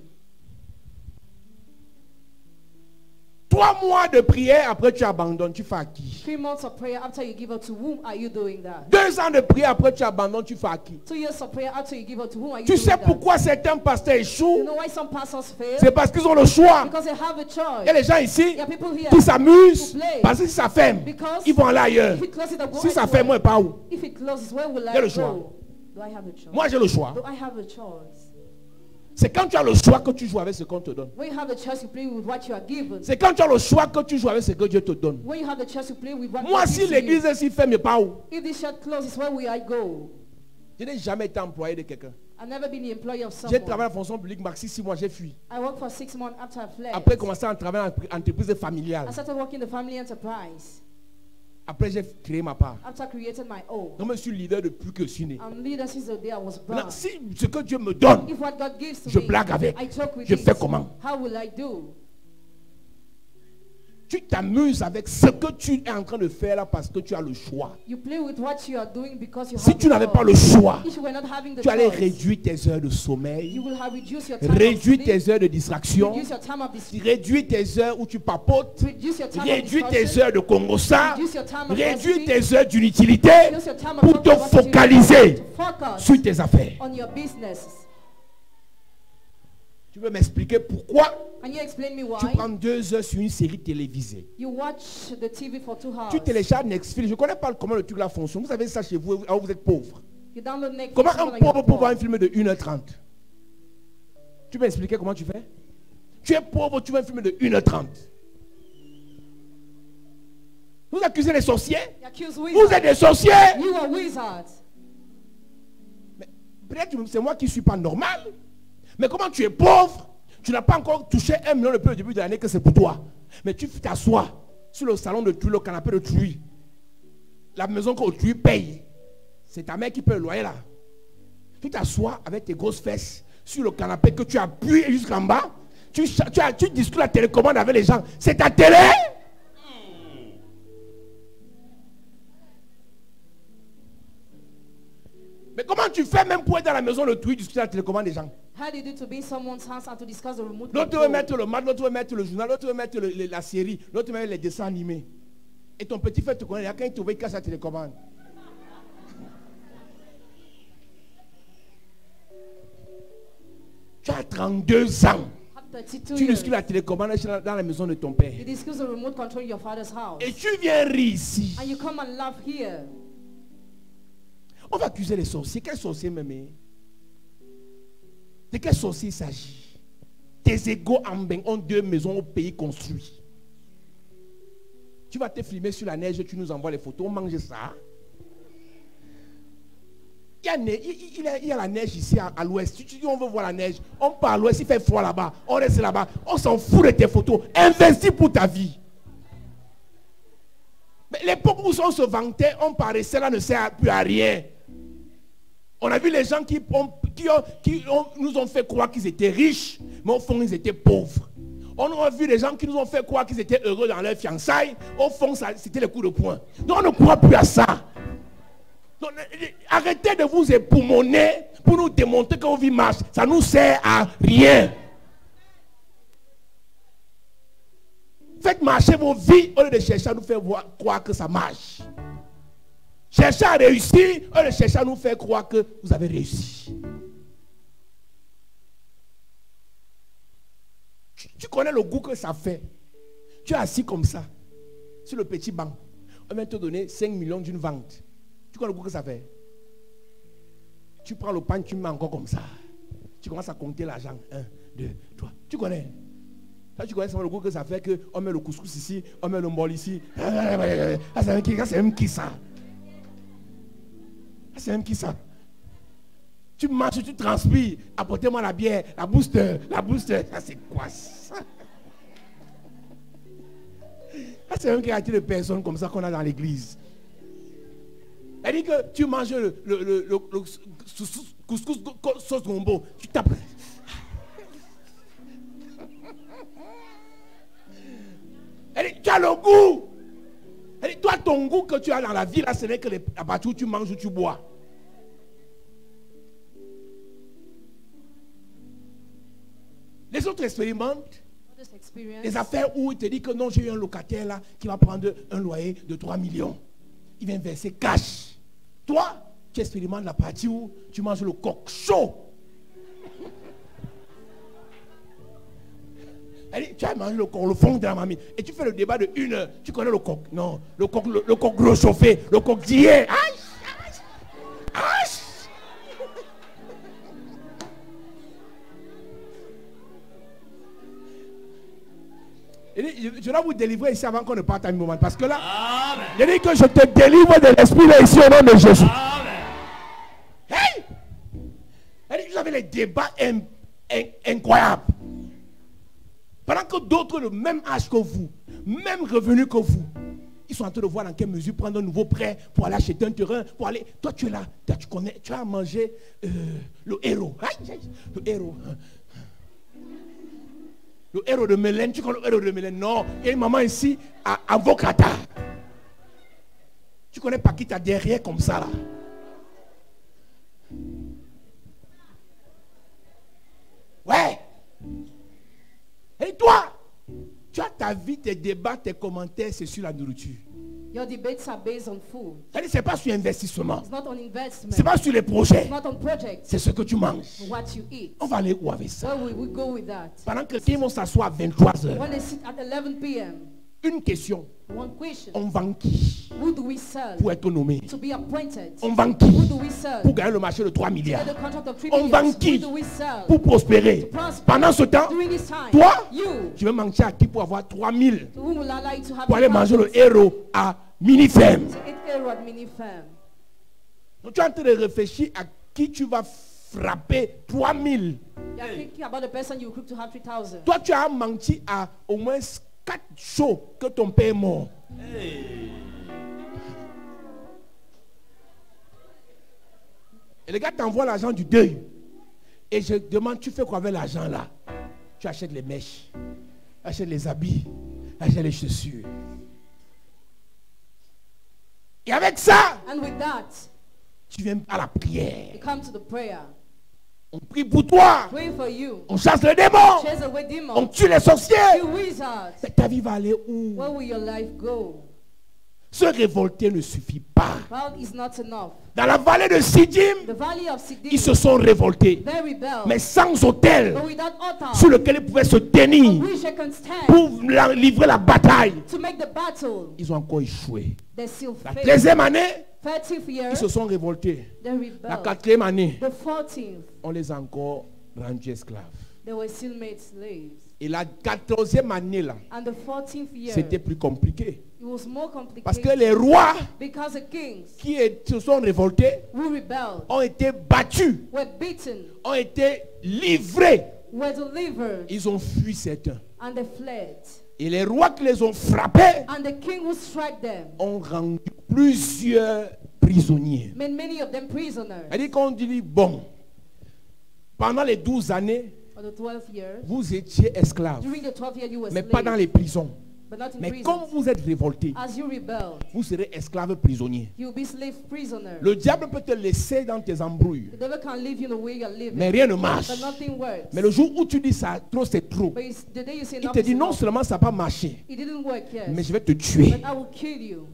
3 mois de prière, après tu abandonnes, tu fais à qui? 3 months of prayer after you give up, to whom are you doing that? 2 ans de prière, après tu abandonnes, tu fais à qui? 2 years of prayer after you give up, to whom are you Tu doing sais that? pourquoi certains pasteurs You échouent? know why some pastors fail? C'est parce qu'ils ont le choix. Because they have a Il y a choice. des gens ici There are people here. qui s'amusent to play. parce que si ça ferme, Because ils vont aller ailleurs. If it closes, they'll go Si ça elsewhere. ferme, moi, pas où? If it closes, where will Il y a le I choix. go? Do I have a choice? Moi, j'ai le choix. Do I have a choice? C'est quand tu as le choix que tu joues avec ce qu'on te donne. When you have the choice, you play with what you are given. C'est quand tu as le choix que tu joues avec ce que Dieu te donne. When you have the choice, you play with what Moi, God si gives l'église you. est si ferme, pas où? If this church closes, where will I go? Je n'ai jamais été employé de quelqu'un. I've never been the employee of J'ai someone. travaillé en fonction publique, maxi 6 mois, j'ai fui. I worked for 6 months after I fled. Après, j'ai commencé à travailler en entreprise familiale. I started working the family enterprise. Après, j'ai créé ma part. After I created my own. Donc, je suis leader depuis que je suis né. I'm leader since the day I was born. Maintenant, si ce que Dieu me donne, If what God gives to je me, blague avec. I joke with Je it. fais comment? How will I do? tu t'amuses avec ce que tu es en train de faire là parce que tu as le choix. You play with what you are doing because you Si have tu the n'avais choice. pas le choix, If you were not having the tu allais choice, réduire tes heures de sommeil, you will have reduced your time of réduire sleep, tes heures de distraction, reduce your time of réduire tes heures où tu papotes, reduce your time of réduire tes discussion, heures de congossa, reduce your time of réduire gossiping, tes heures d'utilité reduce your time of pour te talking about what you focaliser do, to focus sur tes affaires. on your business. Tu veux m'expliquer pourquoi Can you explain me tu why? prends 2 heures sur une série télévisée? You watch the TV for 2 hours. Tu télécharges Netflix. Je ne connais pas comment le truc là fonctionne. Vous savez ça chez vous, alors vous êtes pauvre. You download Netflix. Comment when un you're pauvre peut voir poor. un film de 1h30? Tu peux m'expliquer comment tu fais? Tu es pauvre, tu vois un film de 1h30. Vous accusez les sorciers? You accuse Vous wizards. êtes des sorciers? You are wizards. Mais peut-être que c'est moi qui ne suis pas normal. Mais comment tu es pauvre? Tu n'as pas encore touché 1 million depuis le début de l'année que c'est pour toi. Mais tu t'assois sur le salon de Truy, le canapé de Truy. La maison que Truy paye. C'est ta mère qui paye le loyer là. Tu t'assois avec tes grosses fesses sur le canapé que tu appuies jusqu'en bas. Tu discutes la télécommande avec les gens. C'est ta télé? Mais comment tu fais même pour être dans la maison de Truy discuter la télécommande des gens? How do you do to be in someone's house and to discuss the remote L'autre veut control? mettre le match, l'autre veut mettre le journal, l'autre veut mettre la série, l'autre veut mettre les dessins animés. Et ton petit frère te connaît, quand il te voit, il casse la télécommande. Tu as 32 ans. Have 32 Tu years. discutes la télécommande dans la maison de ton père. You discuss the remote control in your father's house. Et tu viens rire ici. And you come and laugh here. On va accuser les sorciers. Quel sorcier même? De quel sorcier il s'agit? Tes égaux en bain ont 2 maisons au pays construit. Tu vas te filmer sur la neige, tu nous envoies les photos, on mange ça. Il y a la neige ici à l'ouest. Tu dis on veut voir la neige. On part à l'ouest, il fait froid là-bas. On reste là-bas. On s'en fout de tes photos. Investis pour ta vie. Mais l'époque où on se vantait, on paraissait là ne sert plus à rien. On a vu les gens qui nous ont fait croire qu'ils étaient riches, mais au fond ils étaient pauvres. On a vu les gens qui nous ont fait croire qu'ils étaient heureux dans leur fiançailles, au fond c'était le coup de poing. Donc on ne croit plus à ça. Donc, arrêtez de vous époumoner pour nous démontrer que vos vies marchent. Ça ne nous sert à rien. Faites marcher vos vies au lieu de chercher à nous faire croire que ça marche. Cherchez à réussir au lieu de chercher à nous faire croire que vous avez réussi. Tu connais le goût que ça fait. Tu es assis comme ça, sur le petit banc. On vient te donner 5 millions d'une vente. Tu connais le goût que ça fait? Tu prends le pain, tu mets encore comme ça. Tu commences à compter l'argent. 1, 2, 3. Tu connais? Ça, tu connais le goût que ça fait qu'on met le couscous ici, on met le bol ici. C'est même qui ça? C'est même qui ça? Tu marches, tu transpires. Apportez-moi la bière, la booster. Ça, c'est quoi ça? Ça, c'est même qui attire les personnes comme ça qu'on a dans l'église. Elle dit que tu manges le couscous sauce gombo. Tu tapes. Elle dit, tu as le goût. Elle dit, toi, ton goût que tu as dans la vie, là, ce n'est que la partie où tu manges, où tu bois. Les autres expérimentent les affaires où il te dit que non, j'ai eu un locataire là qui va prendre un loyer de 3 millions. Il vient verser cash. Toi, tu expérimentes la partie où tu manges le coq chaud. Elle dit, tu as mangé le coq, le fond de la mamie. Et tu fais le débat de 1 heure. Tu connais le coq? Non. Le coq gros chauffé. Le coq d'hier. Aïe! Aïe! Je dois vous délivrer ici avant qu'on ne parte à un moment. Parce que là, amen. Je dis que je te délivre de l'esprit là ici au nom de Jésus. Amen. Hey! Elle dit, vous avez les débats incroyables. Pendant que d'autres le même âge que vous, même revenu que vous, ils sont en train de voir dans quelle mesure prendre un nouveau prêt pour aller acheter un terrain, pour aller. Toi, tu es là, tu connais, tu as mangé le héros. Le héros. Le héros de Mélène, tu connais le héros de Mélène? Non, il y a une maman ici, avocata. Tu connais pas qui t'a derrière comme ça là? Ouais. Et toi, tu as ta vie, tes débats, tes commentaires, c'est sur la nourriture. Your debates are based on food. C'est-à-dire, ce n'est pas sur investissement. It's not on investment. Ce n'est pas sur les projets. It's not on projects. C'est ce que tu manges. What you eat. On va aller où avec ça? Where will we go with that? Pendant que quelqu'un vont s'asseoir à 23h. When they sit at 11 p.m. Une question. One question. On vend qui Who do we serve pour être nommé? to be appointed? On vend qui Who do we serve pour gagner le marché de 3 to milliards? get the contract of 3 On vend million? qui Who do we serve pour prospérer? to prosper? Pendant ce temps, During this time, toi, you, tu veux manger à qui pour avoir 3000 to whom will I like to have pour aller manger contract le héros à Minifem? to eat arrow at Minifem? Donc tu es en train de réfléchir à qui tu vas frapper 3000. You are thinking about the person you cook to have 3,000. Toi, tu as menti à au moins 4 jours que ton père est mort. Et le gars t'envoie l'argent du deuil. Et je demande, tu fais quoi avec l'argent là? Tu achètes les mèches, achètes les habits, achètes les chaussures. Et avec ça, And with that, tu viens à la prière. you come to the prayer. On prie pour toi. Pray for you. On chasse les démons. Chase away On demons. tue les sorciers. You wizards. Mais ta vie va aller où? Where will your life go? Se révolter ne suffit pas. Well, is not enough. Dans la vallée de Siddim, The valley of Siddim, ils se sont révoltés. they rebelled. Mais sans autel But without altar, sur lequel ils pouvaient se tenir which they can stand pour livrer la bataille, to make the battle, ils ont encore échoué. they still La failed. 13e année, 30th year, ils se sont révoltés. they La rebelled. 4e année, The 14th, on les a encore rendus esclaves. they were still made slaves. Et la 14e année, là, And the 14th year, c'était plus compliqué. it was more Parce que complicated les rois because the kings qui se sont révoltés who rebelled ont été battus, were beaten, ont été livrés. were delivered, Ils ont fui certains. and they fled. Et les rois qui les ont frappés And the king who struck them ont rendu plusieurs prisonniers. made many of them prisoners. C'est-à-dire qu'on dit, bon, pendant les 12 années, For the 12th year, vous étiez esclaves, during the 12th year you were mais pas dans slaves, les prisons. but not in Mais prison. comme vous êtes révoltés, As you rebelled, vous serez esclaves prisonniers. you'll be slave prisoner. Le diable peut te laisser dans tes embrouilles, The devil can leave you the way you're living, mais rien ne marche. but nothing works. Mais le jour où tu dis ça, trop c'est trop, But the day you say il enough te is dit non enough, seulement ça n'a pas marché, it didn't work, yes, mais je vais te tuer. but I will kill you.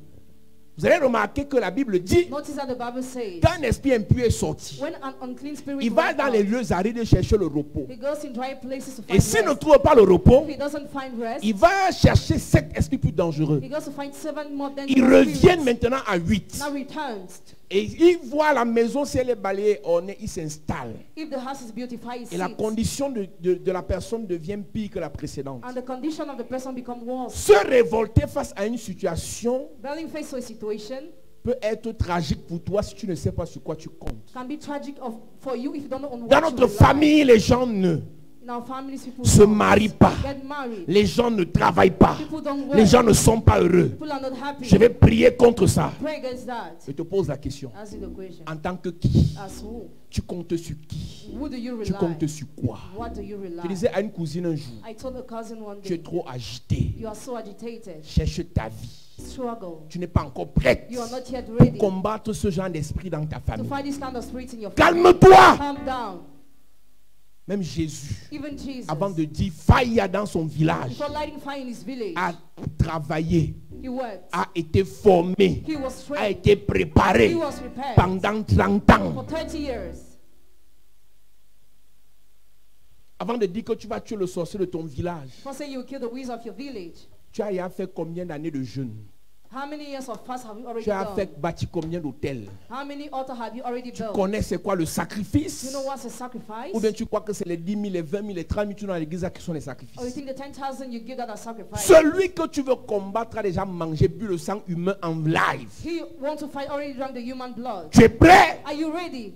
Vous allez remarquer que la Bible dit, Notice that the Bible says, quand un esprit impur est sorti, when an unclean spirit il va goes dans out, les lieux arides chercher le repos. he goes in dry places to Et find s'il ne rest. trouve pas le repos, If he doesn't find rest, il va chercher 7 esprits plus dangereux. he goes to find 7 more dangerous Ils reviennent spirits. maintenant à 8. Now returns. Et il voit la maison, si elle est balayée, ornée, il s'installe. If the house is beautified, he Et la sits. condition de la personne devient pire que la précédente. And the condition of the person becomes worse. Se révolter face à une situation Being faced with a situation peut être tragique pour toi si tu ne sais pas sur quoi tu comptes. can be tragic for you if you don't know on Dans what notre you rely. famille, les gens ne In our families, people se don't marient pas. get married. Les gens ne travaillent pas. People don't Les work. gens ne sont pas heureux. People are not happy. Je vais prier contre ça. Pray against that. Je te pose la question. Ask you the question. En tant que qui? As who? Tu comptes sur qui? Who do you Tu rely? comptes sur quoi? What do you rely? Je disais à une cousine un jour, I told a cousin one tu es day, trop agité. you are so agitated, Cherche ta vie. struggle. Tu n'es pas encore prête You are not yet pour ready to combattre ce genre d'esprit dans ta famille. find this kind of spirit in your family. Calme-toi. Calm down. Même Jésus, Even Jesus, avant de dire faille dans son village, before lighting fire in his village, a travaillé, he worked. a été formé, He was a trained. été préparé He was prepared pendant 30 for ans. 30 years. Avant de dire que tu vas tuer le sorcier de ton village, Before saying you kill the wizard of your village, tu as fait combien d'années de jeûne? how many years of fast have you already Tu as done? fait bâti combien d'hôtels? How many altars have you already Tu built? connais c'est quoi le You sacrifice? know what's a sacrifice? Ou bien tu crois que c'est les 10 000, les 20 000, les 30 000 tu es dans l'église qui sont les Or you sacrifices? think the 10,000 you give that as sacrifice? Celui que tu veux combattre a déjà mangé, bu le sang humain en live. He wants to fight already drank the human blood. Tu es prêt? Are you ready?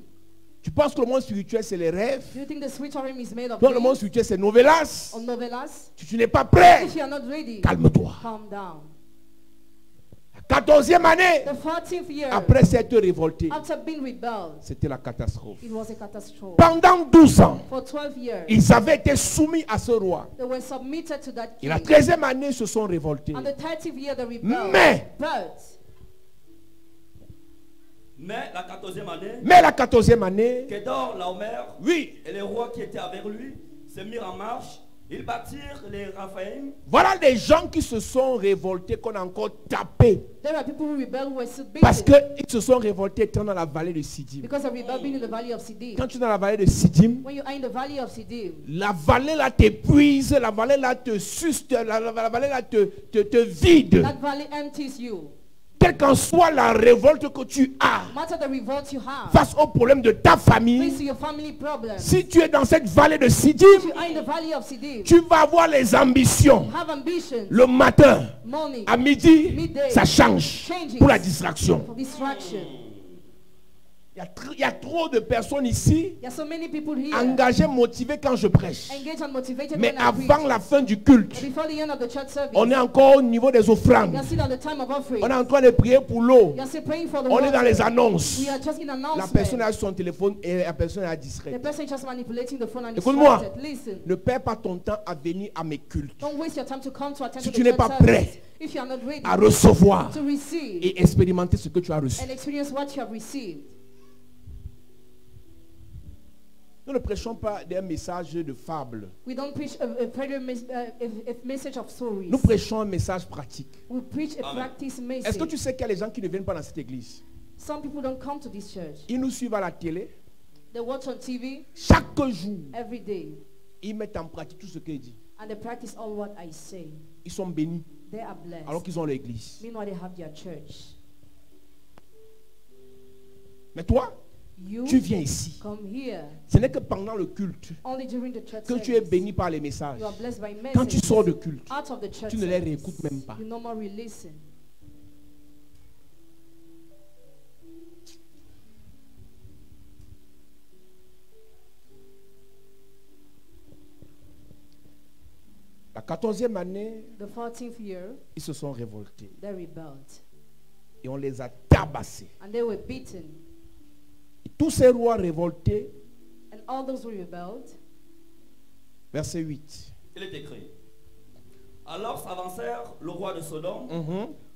Tu penses que le monde spirituel c'est les rêves? Do you think the spiritual realm is made of Toi le monde dreams spirituel c'est novelas? or novelas? Tu n'es pas prêt? If you are not ready, Calme-toi. calm down. La 14e année, The 14th year, après s'être révolté, after being rebelled, c'était la catastrophe. it was a catastrophe. Pendant 12 ans, For 12 years, ils avaient été soumis à ce roi. they were submitted to that Et la king. 13e année, ils se sont révoltés. And the 30th year, they rebelled. Mais But Mais la 14e année, Mais la 14e année, Kedor, Laomer oui, et les rois qui étaient avec lui se mirent en marche Ils bâtirent les Raphaïm. Voilà des gens qui se sont révoltés, qu'on a encore tapé. There are people who rebel who were still Parce beaten qu'ils se sont révoltés étant dans la vallée de Siddim. because of rebellion in the valley of Siddim. Quand tu es dans la vallée de Siddim, When you are in the valley of Siddim, la vallée là t'épuise, la vallée là te suce, la vallée là te vide. that valley empties you. Quelle qu'en soit la révolte que tu as No matter the revolt you have, face aux problèmes de ta face to famille, your family problems, si tu es dans cette vallée de Siddim, if you are in the valley of Siddim, tu vas avoir les ambitions. have ambition, Le matin, morning, à midi, midday, ça change changes pour la distraction. for distraction. Il y a trop de personnes ici There are so many people here engagées, motivées quand je prêche. engaged and motivated Mais when I preach. avant la fin du culte, Before the end of the church service, on est encore au niveau des you offrandes. are still at the time of offering. On est en train de prier pour l'eau. You are still praying for the On est dans water. les annonces. We are just in La announcement. personne a son téléphone et la personne est The distraite. person is just manipulating the phone and Écoute-moi. distracted. Listen. Ne perds pas ton temps à venir à mes cultes, Don't waste your time to come to attend Si to tu the n'es church pas service. prêt If you are not ready à recevoir to receive et expérimenter ce que tu as reçu. and experience what you have received. Nous ne prêchons pas des messages de fables. We don't preach a message of stories. Nous prêchons un message pratique. We preach a Amen. practice Est-ce que tu message. sais qu'il y a des gens qui ne viennent pas dans cette église? Some people don't come to this church. Ils nous suivent à la télé. They watch on TV Chaque jour, every day ils mettent en pratique tout ce qu'il dit. and they practice all what I say. Ils sont bénis They are blessed. alors qu'ils ont l'église. Meanwhile, they have their church. Mais toi, You tu viens ici. come here Ce n'est que pendant le culte only during the church que tu es service. béni par les messages. You are blessed by Quand tu messages. sors de culte, Out of the church tu ne les service, réécoutes même pas. you no more re-listen. La 14e année, The 14th year, ils se sont révoltés they rebelled et on les a tabassés. and they were beaten. Et tous ces rois révoltés, And all those who rebelled, verset 8. Il est écrit. Alors s'avancèrent le roi de Sodome,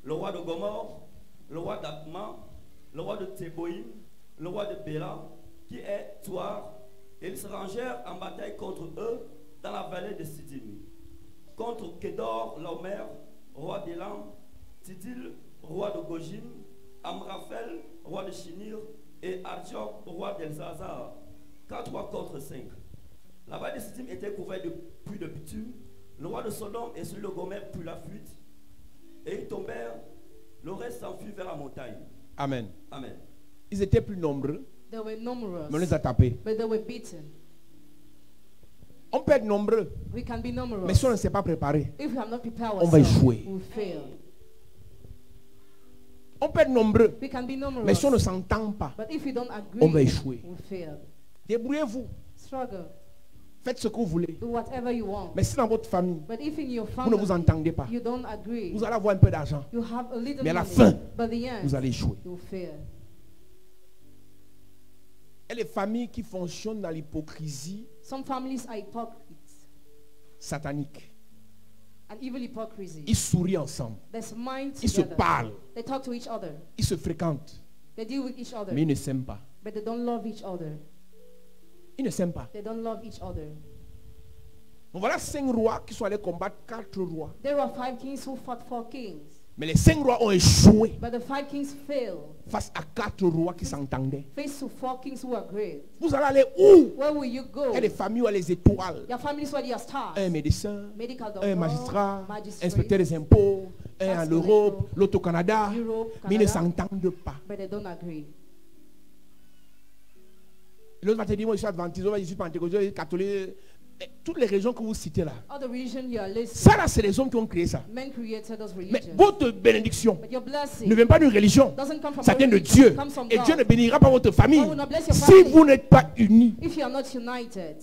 le roi de Gomorre, le roi d'Adma, le roi de Théboïm, le roi de Béla, qui est Toar, et ils se rangèrent en bataille contre eux dans la vallée de Siddim. Contre Kédor, Laomer, roi d'Élam, Tidil, roi de Gojim, Amraphel, roi de Shinir, et Arjok, roi d'Elzazar. 4 rois contre 5. La vallée de Siddim était couverte de puits de bitume. Le roi de Sodome et celui de Gomorrhe prirent la fuite. Et ils tombèrent. Le reste s'enfuit vers la montagne. Amen. Amen. Ils étaient plus nombreux, they were numerous, mais on les a tapés. but they were beaten. On peut être nombreux, We can be numerous. mais si on ne s'est pas préparé, If we have not prepared on va ourselves, échouer. we'll fail. On peut être nombreux, We can be numerous, mais si on ne s'entend pas, but if we don't agree, on va échouer. we'll fail. Débrouillez-vous, Struggle. faites ce que vous voulez. Do whatever you want. Mais si dans votre famille, But if in your vous family ne vous entendez pas, you don't agree, vous allez avoir un peu d'argent, you have a little mais à la money, fin, but the end, vous allez échouer. you'll fail. Et les familles qui fonctionnent dans l'hypocrisie Some families are hypocrites satanique, and evil hypocrisy. ils sourient ensemble, They smile ils se together. parlent, They talk to each other. ils se fréquentent, They deal with each other. mais ils ne s'aiment pas. But they don't love each other. Ils ne s'aiment pas. They don't love each other. Donc voilà 5 rois qui sont allés combattre 4 rois. There are 5 kings who fought 4 kings. Mais les 5 rois ont échoué But the 5 kings failed. face à 4 rois qui s'entendaient. Faced to 4 kings who are great. Vous allez aller où? Where will you go? Il y a des familles où il y a les étoiles. Your families where they are stars. Un médecin, Medical doctor, un magistrat, magistrate, inspecteur des impôts, un en tax Europe, collector, l'autre au Canada. Europe, Mais ils ne Canada. s'entendent pas. But they don't agree. L'autre va te dire, moi je suis adventiste, moi je suis pentecôtiste, je suis catholique. Et toutes les régions que vous citez là. All the religion you are listing, Ça là, c'est les hommes qui ont créé ça. men created those Mais religions. votre bénédiction But your blessing ne vient pas d'une religion. doesn't come from Ça a vient de religion, Dieu. it comes from Et God. Dieu ne bénira pas votre famille God will not bless your si family. vous n'êtes pas unis. If you are not united.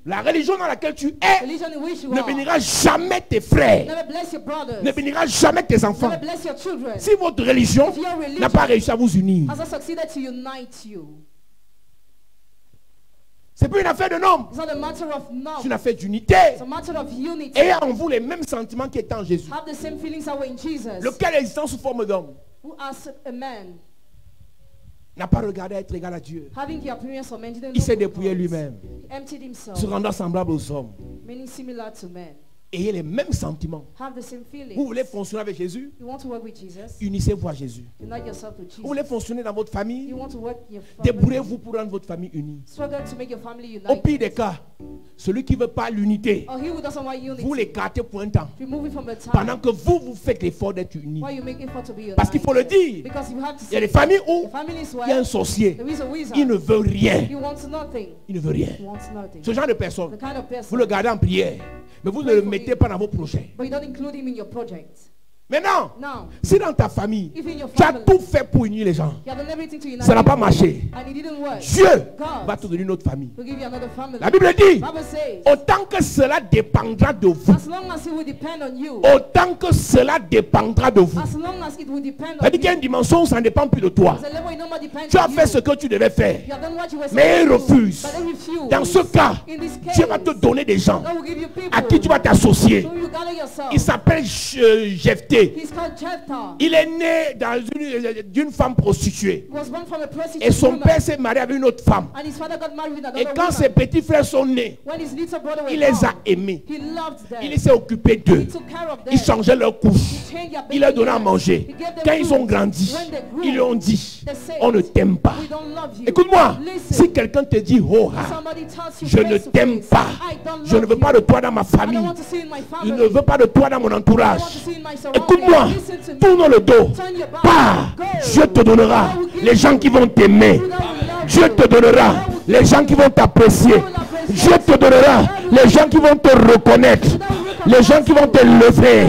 La religion dans laquelle tu es Religion in which you ne are. bénira jamais tes frères, Never bless your brothers. ne bénira jamais tes enfants. Never bless your children. Si votre religion If your religion n'a pas réussi à vous unir, has not succeeded to unite you, c'est plus une affaire de nombre, it's not a matter of c'est number. une affaire d'unité. It's a matter of unity. Ayez en vous les mêmes sentiments qui étaient en Jésus, Have the same feelings that were in Jesus. lequel est existant sous forme d'homme. Who asked a man. n'a pas regardé à être égal à Dieu. having the appearance of men, didn't Il s'est look like dépouillé God. lui-même, He emptied himself, se rendant semblable aux hommes. meaning similar to men. Ayez les mêmes sentiments. Have the same feelings. Vous voulez fonctionner avec Jésus? You want to work with Jesus? Unissez-vous à Jésus. Unite yourself with Vous voulez Jesus. fonctionner dans votre famille? You want to work in your family? Débrouillez-vous pour rendre votre famille unie. Struggle to make your family Au pire united. des cas, celui qui ne veut pas l'unité, Or he who doesn't want unity, vous l'écartez pour un temps. remove it from the time Pendant que vous faites l'effort d'être unis. while you make effort to be united. Parce qu'il faut le dire. Because you have to Il y a say, des familles où the family is il y a un where sorcier. there is a wizard. Il ne veut rien. He wants nothing. Il ne veut rien. He wants nothing. Ce genre de personne, The kind of vous person. le gardez en prière. Mais vous ne le mettez pas dans vos projets. But you don't include him in your project. Maintenant, Now, si dans ta famille, if in your tu as family, tout fait pour unir les gens, you have done everything to unite ça n'a pas people, marché. and it didn't work, Dieu God va te donner une autre famille. will give you another family. La Bible dit, Bible says, autant que cela dépendra de vous, as long as it will depend on you, autant que cela dépendra de vous. as long as it will depend on C'est-à-dire qu'il y a you, une dimension où ça ne dépend plus de toi. there's a level it no more depends Tu as on fait ce you. que tu devais faire. You have done what you were Mais il supposed to do, refuse. but they refuse. Dans ce cas, In this Dieu va te case, donner des gens God will give you people à qui tu vas t'associer. who you gather yourself. Il s'appelle Jephthé. He's called Jephthah. Il est né d'une femme prostituée. He was born from a prostitute Et son woman, père s'est marié avec une autre femme. and his father got married with Et another quand ses woman. petits frères sont nés, When his little brother was il les a born, aimés. he loved them. Il s'est occupé d'eux. He took care of them. Il changeait leurs couches. He changed their Il leur baby donnait à years. manger. He gave them Quand ils food. ont grandi, When they grew, ils lui ont dit, they said, on ne t'aime pas. we don't love you. Écoute-moi, Listen, si quelqu'un te dit, oh, ah, somebody tells you je ne face to t'aime face, pas, I don't je ne love veux pas you. de toi dans ma I famille, don't want to see you in my je family. ne veux pas de toi dans mon I don't entourage, want to see you in my surroundings. écoute-moi, Listen to me. tourne le dos, Turn your back. pars, Go. Dieu te donnera les gens qui vont t'aimer, Who that will love Dieu you. te donnera les gens qui vont t'apprécier, Dieu te donnera les gens qui vont te reconnaître, les gens qui vont te lever,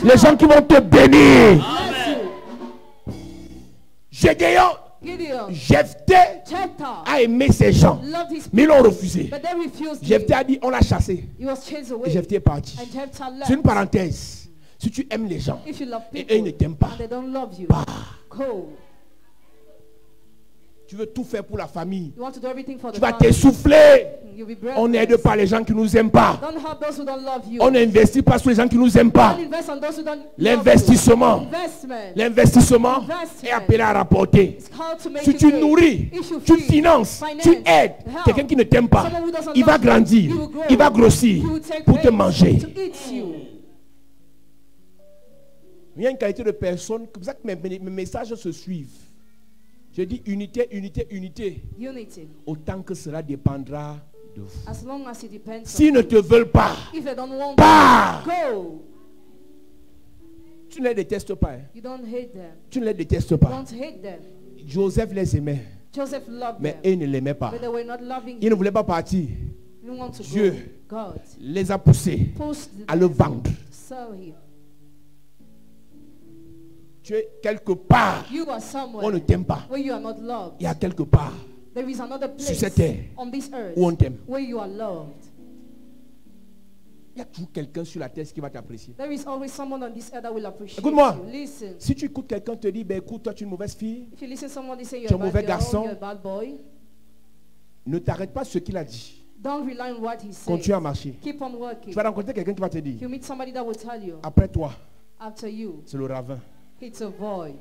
les gens qui vont te bénir. Bless you. Gédéon, Gideon, Jephthé Jephthah a aimé ces gens, loved his mais ils l'ont refusé. but they refused Jephthé him. a dit, on l'a chassé. He was chased Et away. Jephthé est parti. And Jephthah C'est une left. parenthèse. Si tu aimes les gens If you love et people eux ils ne t'aiment pas, and they don't love you, pars. go. Tu veux tout faire pour la famille. You want to do everything for the Tu vas family. t'essouffler. You'll be On breathless. n'aide pas les gens qui ne nous aiment pas. Don't help those who don't love you. On n'investit pas sur les gens qui ne nous aiment pas. Don't invest on those who don't love L'investissement. you. Investment. L'investissement Investment. est appelé à rapporter. It's called to make Si you tu good. nourris, If you tu feed, finances, finance, tu aides help, quelqu'un qui ne t'aime pas, someone who doesn't il va love you, grandir, he will grow. il va grossir He will take pour te place manger. to eat you. Il y a une qualité de personne, comme ça que mes messages se suivent. Je dis unité, unité, unité. Unity. Autant que cela dépendra de vous. As long as it depends S'ils ne te veulent pas, on. If they don't want pars. go. Tu ne les détestes pas. Hein. You don't hate them. Tu ne les détestes pas. Don't hate them. Joseph les aimait, Joseph loved mais them, eux ne l'aimaient pas. but they were not loving Ils ne him. voulaient pas partir. They didn't want to Dieu go. God les a poussés pushed à le them vendre. to sell him. Tu es quelque part, You are on ne somewhere t'aime pas. where you are not loved. Il y a quelque part There is another sur place cette terre on this earth où on t'aime. where you are loved. Il y a toujours quelqu'un sur la terre qui va t'apprécier. There is always someone on this earth that will appreciate Écoute-moi. you. Listen. Si tu écoutes quelqu'un te dire, ben écoute, toi tu es une mauvaise fille, If you listen to someone say Tu es you're un a mauvais bad girl, garçon. you're a bad boy, ne t'arrête pas sur ce qu'il a dit. don't rely on what he says. Continue à marcher. Keep on working. Tu vas rencontrer quelqu'un qui va te dire, You meet somebody that will tell you, après toi, after you, c'est le ravin. it's a void.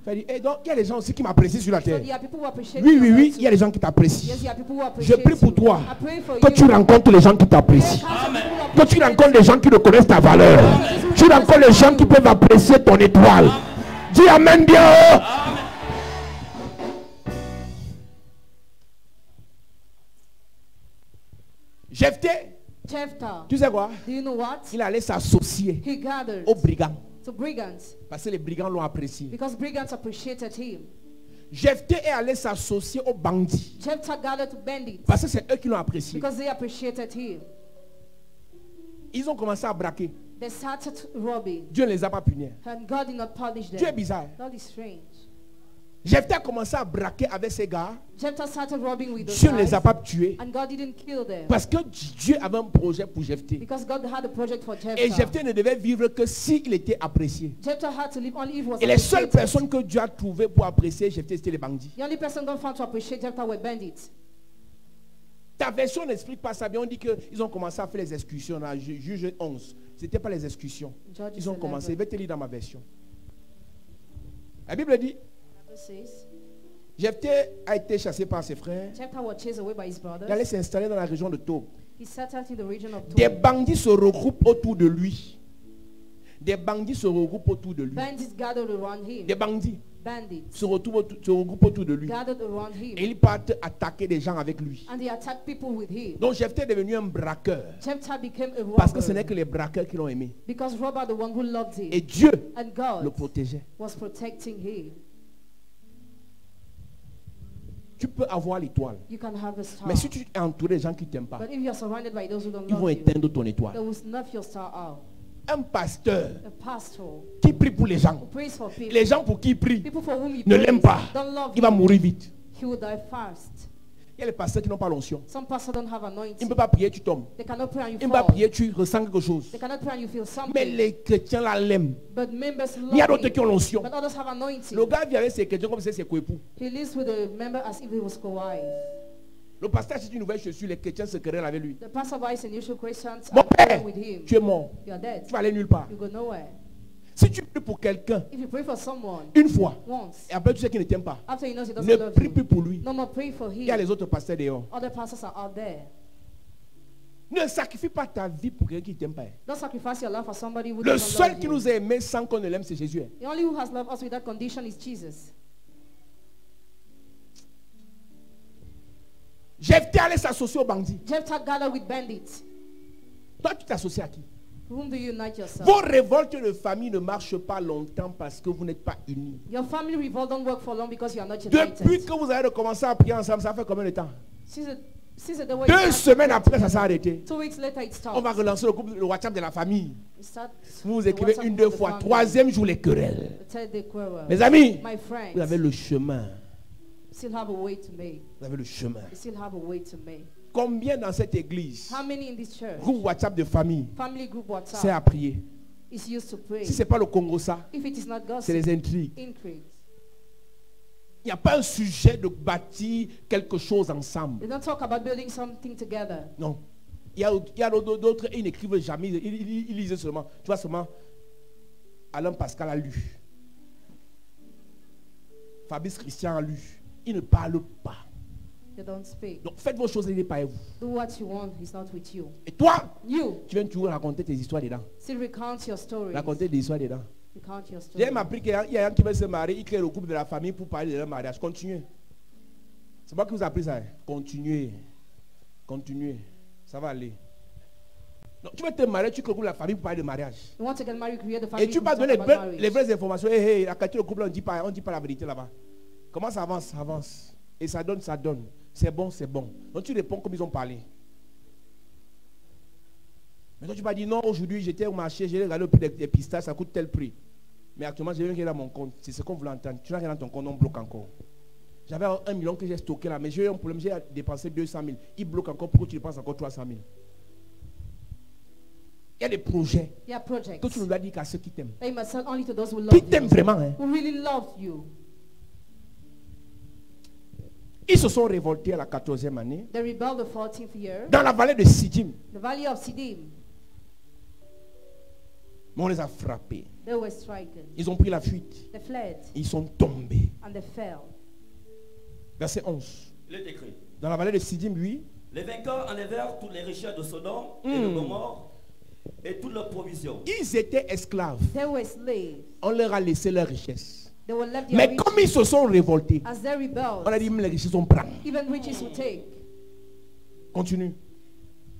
Et donc, il y a des gens aussi qui m'apprécient sur la So terre. there are people who appreciate Oui, you oui, on oui, earth il y a too. des gens qui t'apprécient. Yes, there are people who Je appreciate prie pour you. toi I pray for que you. tu rencontres les gens qui t'apprécient. Amen. Que tu rencontres les gens qui reconnaissent ta valeur. Tu rencontres les gens qui peuvent apprécier ton étoile. Dis Amen bien haut. Jephthé, Jephthah, tu sais quoi? do you know what? Il allait s'associer He gathered aux brigands. to brigands Parce que les brigands l'ont apprécié. because brigands appreciated him. Jephthé est allé s'associer aux bandits. Jephthah gathered to bandits Parce que c'est eux qui l'ont apprécié. because they appreciated him. Ils ont commencé à braquer. They started robbing Dieu ne les a pas punis. and God did not punish Dieu est them. bizarre. That is strange. Jephthé a commencé à braquer avec ces gars. Jephthah started robbing with those Dieu ne les a guys pas tués. and God didn't kill them Parce que Dieu avait un projet pour Jephthé. because God had a project for Et Jephthah. Jephthé ne devait vivre que s'il était apprécié. Jephthah had to live only if he was Et les seules appreciated. personnes que Dieu a trouvées pour apprécier Jephthé, c'était les bandits. The only person God found to appreciate Jephthah were bandits. Ta version n'explique pas ça bien. On dit qu'ils ont commencé à faire les excursions. Là, Juge 11. Ce n'était pas les excursions. Judges Ils ont 11. commencé. Je vais te lire dans ma version. La Bible dit, Bible says, Jephthé a été chassé par ses frères. Jephthah was chased away by his Il allait brothers. s'installer dans la région de Tob. He settled in the region of Des Tob. bandits se regroupent autour de lui. Des bandits se regroupent autour de lui. Bandits gathered around him. Des bandits Bandits se regroupent autour de lui. gathered around him. Et ils partent attaquer des gens avec lui. And they attacked people with him. Donc Jephthé est devenu un braqueur. Jephthah became a Parce que ce n'est robber. que les braqueurs qui l'ont aimé. Because Robert, the one who loved Et him, Dieu and le God protégeait. was protecting him. Tu peux avoir l'étoile. You can have a star. Mais si tu es entouré de gens qui ne t'aiment pas, But if you are surrounded by those who don't ils vont love you, éteindre ton they étoile. will snuff your star out. Un pasteur A pastor qui prie pour les gens, who prays for people, les gens pour qui il prie, people for whom he ne prays, l'aiment pas. don't love Il va him, mourir vite. he will die fast. Il y a les pasteurs qui n'ont pas l'onction. Some pastors don't have Il ne anointing. peut pas prier, tu tombes. They cannot pray and you Il ne peut pas fall. prier, tu ressens quelque chose. They cannot pray and you feel Mais something. les chrétiens là l'aiment. But members Il y a love d'autres qui ont him. l'onction. But others have anointing. Le gars vit avec ses chrétiens comme si c'était ses coépoux. He lives with a member as if he was co-wife. Le pasteur achète une nouvelle chaussure, les chrétiens se querellent avec lui. The pastor buys a new shoe, Christians Mon are praying père, with him. tu es mort. You are dead. Tu vas aller nulle part. You go nowhere. Si tu pries pour quelqu'un If you pray for someone une fois, once, et après tu sais qu'il ne t'aime pas, after you know he doesn't ne love prie you, plus pour lui. no more pray for Il y a him. les autres pasteurs dehors. Other pastors are out there. Ne sacrifie pas ta vie pour quelqu'un qui ne t'aime pas. Don't sacrifice your life for somebody who Le doesn't seul love qui you. nous a aimés sans qu'on ne l'aime, c'est Jésus. The only who has loved us with that condition is Jesus. Jephthé allait s'associer aux bandits. Jephthah gathered with bandits. Toi, tu t'associes à qui? Whom do you unite yourself? Vos révoltes de famille ne marchent pas longtemps parce que vous n'êtes pas unis. Your family revolt don't work for long because you are not Depuis united. que vous avez recommencé à prier ensemble, ça fait combien de temps? Since the day when 2 you semaines started après, ça together, s'est arrêté. 2 weeks later it On va stopped. relancer le groupe, le WhatsApp de la famille. We start Vous vous the écrivez WhatsApp une, group 2 of fois. the family. Troisième jour, les querelles. The third day quarrel. Mes amis, My vous avez friends, le chemin. still have a way to make. Vous avez le chemin. You still have a way to make. Combien dans cette église, How many in this church? groupe WhatsApp de famille, Family group c'est à WhatsApp prier? is used to pray. Si ce n'est pas le Congo, ça, If it is not c'est gossip, les intrigues. increase. Il n'y a pas un sujet de bâtir quelque chose ensemble. They don't talk about building something together. Non. Il y a d'autres, ils n'écrivent jamais. Ils lisent seulement. Tu vois seulement, Alain Pascal a lu. Fabrice Christian a lu. Ils ne parlent pas. They don't speak. Donc faites vos choses et n'ayez pas vous. Do what you want, he's not with you. Et toi, You tu viens toujours raconter tes histoires dedans. still recount your stories. Raconter des histoires dedans. Recount your J'ai stories. appris qu'il y a un qui veut se marier, il crée le groupe de la famille pour parler de leur mariage. Continuez. C'est moi qui vous ai appris ça. Continuez. Continuez. Ça va aller. Donc, tu veux te marier, tu crées le groupe de la famille pour parler de mariage. You want to get married, create the family. Et tu group vas to donner talk about marriage. les vraies informations. Hey, la qualité du couple, on ne dit pas la vérité là-bas. Comment ça avance? Ça avance. Et ça donne, ça donne. C'est bon, c'est bon. Donc tu réponds comme ils ont parlé. Mais toi tu vas dire non, aujourd'hui j'étais au marché, j'ai regardé le prix des pistaches, ça coûte tel prix. Mais actuellement j'ai rien dans mon compte. C'est ce qu'on voulait entendre. Tu n'as rien dans ton compte, on bloque encore. J'avais 1 million que j'ai stocké là, mais j'ai eu un problème, j'ai dépensé 200 000. Il bloque encore, pourquoi tu dépenses encore 300 000? Il y a des projets Il y a projects. que tu ne dois dire qu'à ceux qui t'aiment. They must sell only to those who love Qui you. t'aiment vraiment, hein? Who really love you. Ils se sont révoltés à la 14e année They rebelled the 14th year. dans la vallée de Siddim. The valley of Siddim. Mais on les a frappés. They were stricken. Ils ont pris la fuite. They fled Ils sont tombés. and they fell. Verset 11. Il est écrit. Dans la vallée de Siddim, lui, Les vainqueurs enlevèrent toutes les richesses de Sodome et de Gomorrhe et toutes leurs provisions. ils étaient esclaves. They were slaves. On leur a laissé leurs richesses. They were left their Mais riches. comme ils se sont révoltés, As they rebelled, on a dit, les richesses on prend. even riches will take. Continue.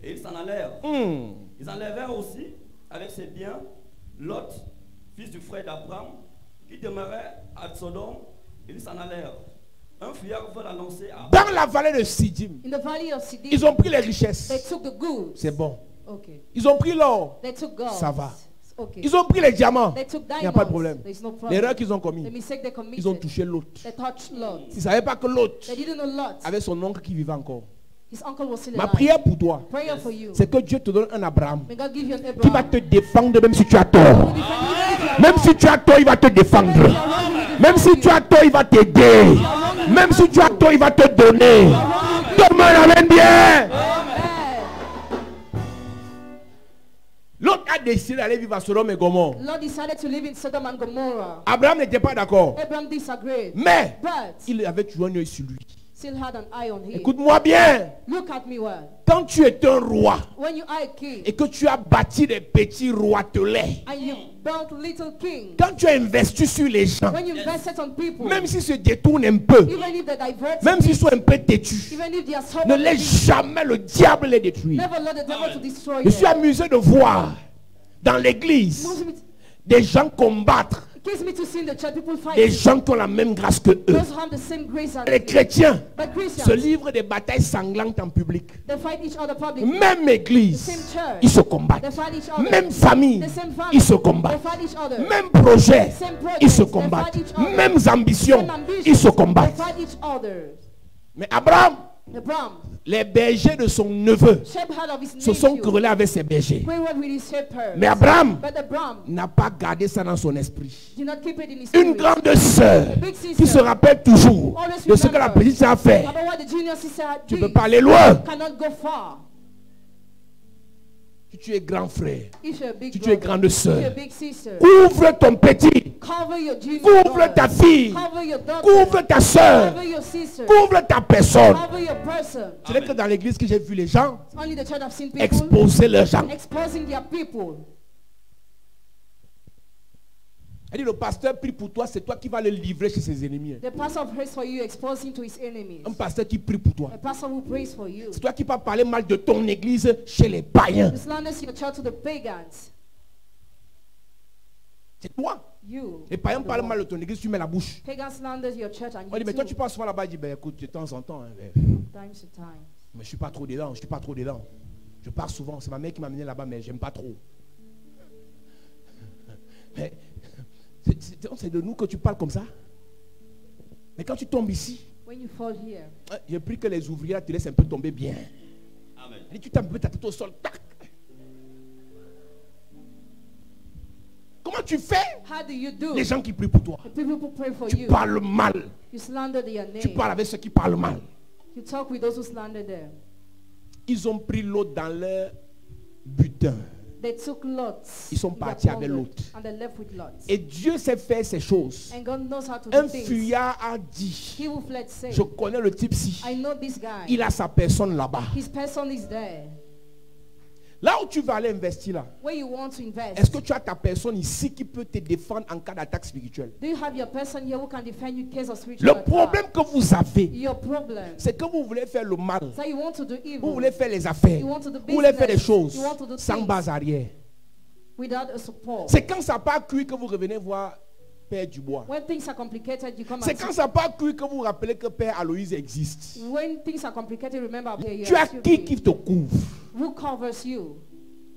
Et ils s'en allèrent. Ils enlevèrent aussi avec ses biens Lot, fils du frère d'Abraham, qui demeurait à Sodome. Ils s'en allèrent. Un fuyard veut l'annoncer à Dans la vallée de Siddim, In the valley of Siddim, ils ont pris les they richesses. took the goods. C'est bon. Okay. Ils ont pris l'or. They took gold. Ça va. Okay. Ils ont pris les diamants. They took Il diamonds. n'y a pas de problème. There's no problem. L'erreur qu'ils ont The commis, mistake they committed. ils ont touché l'autre. They touched Lot. Ils ne savaient pas que l'autre They didn't know Lot. avait son oncle qui vivait encore. His uncle was still Ma alive. prière pour toi, Prayer for you. c'est que Dieu te donne un Abraham May God give you an qui va Abraham. te défendre même si tu as tort. Même si tu as tort, il va te défendre. Même si tu as tort, il va t'aider. Même si tu as tort, il va te donner. Demain, amène bien. Amen. L'autre a décidé d'aller vivre à Sodome et Gomorrhe. Lord decided to live in Sodom and Gomorrah. Abraham n'était pas d'accord. Abraham disagreed. Mais But il avait toujours un œil sur lui. still had an eye on him. Écoute-moi bien. Look at me well. Quand tu es un roi When you are a king et que tu as bâti des petits roitelets, and you built little king, quand tu as investi sur les gens, when you invested on people, même s'ils se détournent un peu, even if they divert, même s'ils sont un peu têtus, even if they are ne stubborn, laisse jamais le diable les détruire. never let the devil to destroy Je suis them. amusé de voir dans l'église des gens combattre It gives me to see in the church people des fight. gens qui ont la même grâce que eux. Those who have the same grace as Les me. chrétiens But se Christians, livrent des batailles sanglantes en public. they fight each other publicly. Même église, The same church. ils se combattent. They fight each other. Même famille, The same family. ils se They combattent. fight each other. Même projet, Same projects. ils se They combattent. fight each other. Mêmes ambitions, Same ambitions. ils se They combattent. fight each other. Mais Abraham, Abraham, les bergers de son neveu shepherd of his se sont nephew, querellés avec ses bergers. wayward with his shepherd. Mais Abraham But Abraham n'a pas gardé ça dans son esprit. did not keep it in his Une spirit. grande sœur A big qui se sister rappelle toujours always de ce que la remember petite sœur a fait. about what the junior sister had Tu ne did. peux pas aller loin. Cannot go far. Si tu es grand frère, If you're a big si tu es brother, grande if you're a sœur, big sister, couvre ton petit, cover your junior couvre brother, ta fille, cover your daughter, couvre ta soeur, cover your sister, couvre ta personne. cover your person. Ce n'est que dans l'église que j'ai vu les gens It's only the church I've seen people exposer leurs gens. exposing their people. Elle dit, le pasteur prie pour toi, c'est toi qui vas le livrer chez ses ennemis. The pastor prays for you, exposing to his enemies. Un pasteur qui prie pour toi. A pastor who prays for you. C'est toi qui vas parler mal de ton église chez les païens. You slander your church to the pagans. C'est toi. You. Les païens are the parlent one. mal de ton église, tu mets la bouche. Pagans slander your church and On dit, mais you toi tu too, passes souvent là-bas, il dit, ben écoute, de temps en temps, hein, ben, time to time. mais je suis pas trop dedans, je suis pas trop dedans. Je pars souvent, c'est ma mère qui m'a amené là-bas, mais j'aime pas trop. Mais c'est de nous que tu parles comme ça. Mais quand tu tombes ici, When you fall here, j'ai pris que les ouvriers là, te laissent un peu tomber bien. Amen. Elle dit, tu t'as mis ta tête au sol, tac. Comment tu fais? how do you do? Les gens qui prient pour toi, The people who pray for tu you, parles mal. you slander their Tu name. parles avec ceux qui parlent mal. You talk with those who slander them. Ils ont pris l'autre dans leur butin. They took lots. Ils sont in their partis avec plunder, l'autre. and they left with lots. Et Dieu sait faire ces choses. And God knows how to Un do things. fuyard a dit, He who fled said, je connais le type-ci. I know this guy. Il a sa personne là-bas. His person is there. Là où tu vas aller investir là, Where you want to invest. est-ce que tu as ta personne ici qui peut te défendre en cas d'attaque spirituelle? Do you have your person here who can defend you in case of spiritual Le problème que vous avez, Your problem c'est que vous voulez faire le mal. is that you want to do evil Vous voulez faire les affaires. You want to do Vous voulez faire des business. choses You want to do sans things. base arrière. without a support. C'est quand ça n'a pas cuit que vous revenez voir Père Dubois. When things are complicated, you come C'est and quand ça n'a pas cuit que vous vous rappelez que Père Aloïse existe. when things are complicated, remember Tu as qui te couvre? who covers you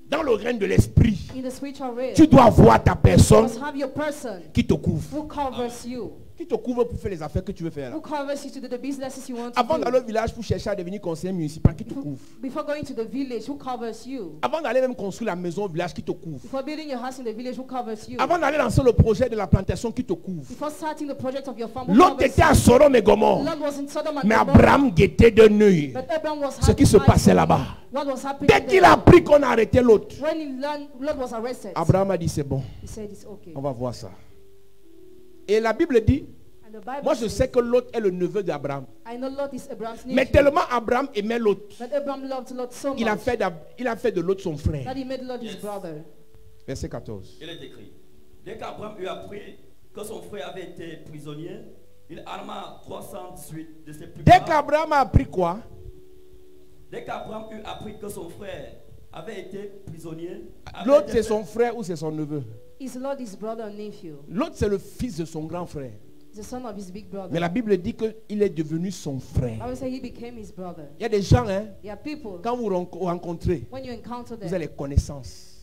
Dans le règne de l'esprit, in the spiritual realm. tu dois voir ta You personne must have your person qui te couvre. who covers you, Qui te couvre pour faire les affaires que tu veux faire là. who covers you to do the businesses you want to Avant d'aller au do. village pour chercher à devenir conseiller municipal, qui te couvre. Before going to the village, who covers you? Avant d'aller même construire la maison au village, qui te couvre. Before building your house in the village, who covers you? Avant d'aller lancer le projet de la plantation, qui te couvre. Before starting the project of your farm, who L'autre covers était à you? Sodome et Gomorrhe. Lord was in Sodom and Mais Gomorrah. Abraham guettait de nuit But Abraham was ce qui se passait là-bas. What was happening Dès qu'il there? a appris qu'on a arrêté l'autre, When he learned, Lord was arrested. Abraham a dit c'est bon, He said it's okay. on va voir ça. Et la Bible dit, And the Bible moi je says, sais que l'autre est le neveu d'Abraham. I know Lot is Abraham's Mais nephew. tellement Abraham aimait l'autre, But Abraham loved Lot so much il a fait de l'autre son frère. that he made Lot his Yes. brother. Verset 14. Il est écrit. Dès qu'Abraham eut appris que son frère avait été prisonnier, il arma 318 de ses plus Dès grands. qu'Abraham a appris quoi? Dès qu'Abraham eut appris que son frère avait été prisonnier, L'autre c'est son frère ou c'est son neveu? Is Lot his brother or nephew? L'autre c'est le fils de son grand frère. The son of his big brother. Mais la Bible dit qu'il est devenu son frère. I would say he became his brother. Il y a des gens, hein, There are people, quand vous rencontrez, when you encounter vous them, avez les connaissances.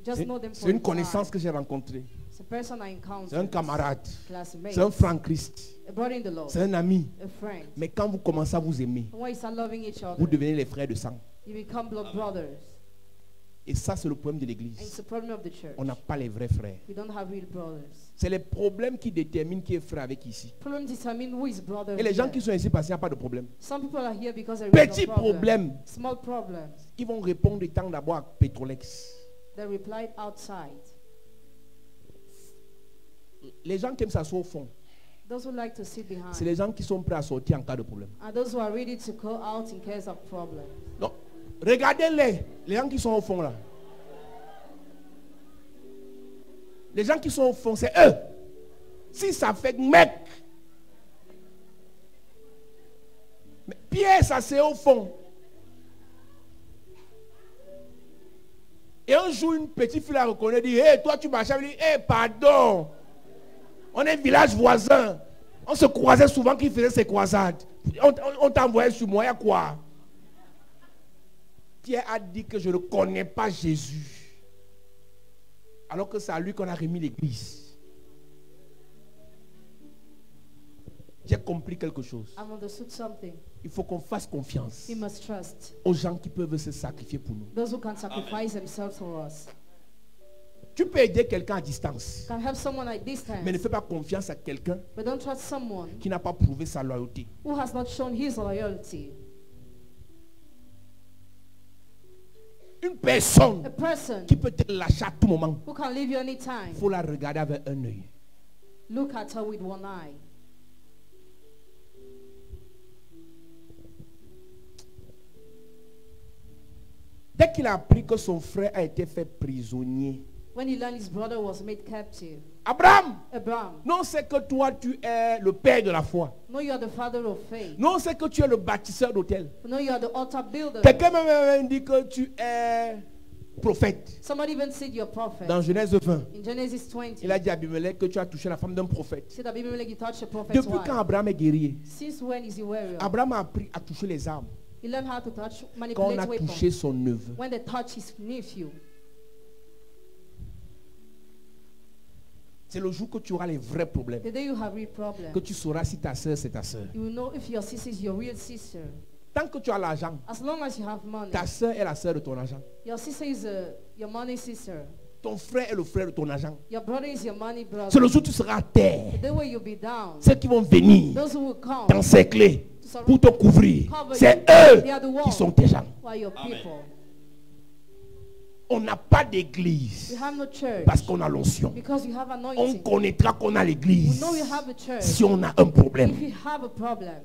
just know them C'est for une a connaissance fact. que j'ai rencontrée. It's a person I encounter. C'est un camarade. Classmate. C'est un franc Christ. A brother in the Lord. C'est un ami. A friend. Mais quand vous commencez à vous aimer, And when you start loving each other, vous devenez les frères de sang. you become blood brothers. Et ça, c'est le problème de And it's l'église. the problem of the church. On n'a pas les vrais frères. We don't have real brothers. C'est les problèmes qui déterminent qui est frère avec ici. Problem determine who is brother. Et les gens here. qui sont ici parce qu'il n'y a pas de problème. Some people are here because there is Petit no problem. problème, Small problems. ils vont répondre tant d'abord à Petrolex. They replied, outside. Les gens qui aiment s'asseoir au fond, Those who like to sit c'est behind les gens qui sont prêts à sortir en cas de problème. are those who are ready to go out in case of problem. Non, regardez-les, les gens qui sont au fond là. Les gens qui sont au fond, c'est eux. Si ça fait mec. Mais Pierre, ça c'est au fond. Et un jour, une petite fille la reconnaît, dit, hé, toi tu marches, elle dit, hé, pardon. On est village voisin. On se croisait souvent qui faisait ses croisades. On t'envoyait sur moi, il y a quoi? Pierre a dit que je ne connais pas Jésus. Alors que c'est à lui qu'on a remis l'église. J'ai compris quelque chose. I've understood something. Il faut qu'on fasse confiance We must trust aux gens qui peuvent se sacrifier pour nous. those who can sacrifice themselves for us. Tu peux aider quelqu'un à distance, Can help someone at distance, mais ne fais pas confiance à quelqu'un but don't trust someone qui n'a pas prouvé sa loyauté. who has not shown his loyalty. Une personne A person qui peut te lâcher à tout moment, who can leave you anytime. il faut la regarder avec un œil. Look at her with one eye. Dès qu'il a appris que son frère a été fait prisonnier, When he learned his brother was made captive, Abraham, Abraham, non c'est que toi tu es le père de la foi. no, you are the father of faith. Non c'est que tu es le bâtisseur d'hôtel. No, you are the altar builder. Quelqu'un même dit que tu es prophète. Somebody even said you're a prophet. Dans Genèse 20, In Genesis 20, il a dit à Abimelech que tu as touché la femme d'un prophète. said Abimelech, you touched a prophet's Depuis wife. quand Abraham est guerrier, Since when is he warrior? Abraham a appris à toucher les armes He learned how to touch, quand on manipulate a weapons. touché son neveu. When they touch his nephew. C'est le jour que tu auras les vrais problèmes, The day you have real problem, que tu sauras si ta soeur c'est ta soeur. you will know if your sister is your real sister. Tant que tu as l'argent, As long as you have money, ta soeur est la soeur de ton argent. your sister is your money sister. Ton frère est le frère de ton argent. Your brother is your money brother. C'est le jour où tu seras à terre. The day where you'll be down, Ceux qui vont venir those who will come t'encercler pour te couvrir, c'est eux qui sont tes gens. who are your people. On n'a pas d'église We have no church parce qu'on a l'onction. because you have On anointing. connaîtra qu'on a We l'église know you have a church si on a un problème. if you have a problem.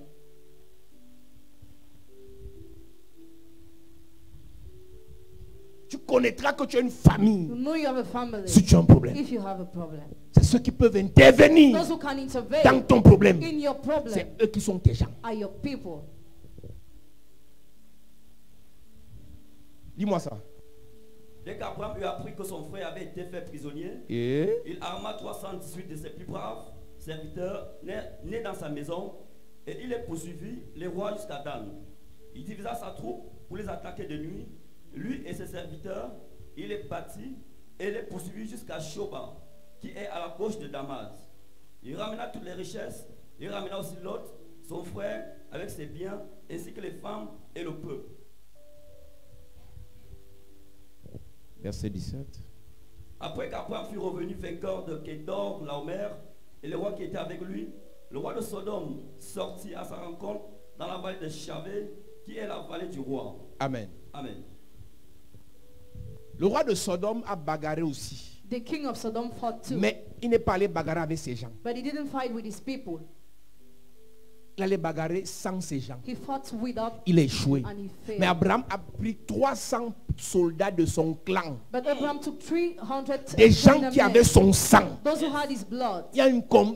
Tu connaîtras que tu as une famille You know you have a family si tu as un problème. if you have a problem. C'est ceux qui peuvent intervenir Those who can intervene dans ton problème. in your problem C'est eux qui sont tes gens. are your people. Dis-moi ça. Dès qu'Abraham eut appris que son frère avait été fait prisonnier, Et il arma 318 de ses plus braves serviteurs nés dans sa maison et il les poursuivit, les rois jusqu'à Dan. Il divisa sa troupe pour les attaquer de nuit. Lui et ses serviteurs, il les battit et les poursuivit jusqu'à Shoba, qui est à la gauche de Damas. Il ramena toutes les richesses, il ramena aussi Lot, son frère, avec ses biens, ainsi que les femmes et le peuple. verset 17. Après qu'Abraham fut revenu vainqueur de Kédor, Laomer, et le roi qui était avec lui, le roi de Sodome sortit à sa rencontre dans la vallée de Chavé, qui est la vallée du roi. Amen. Amen. Le roi de Sodome a bagarré aussi. The king of Sodom fought too, Mais il n'est pas allé bagarrer avec ses gens. but he didn't fight with his people. Il allait bagarrer sans ses gens. He fought without Il a échoué. and he failed. Mais Abraham a pris 300 soldats de son clan. But Abraham took 300 Des gens men, qui avaient son sang. those who had his blood. Il y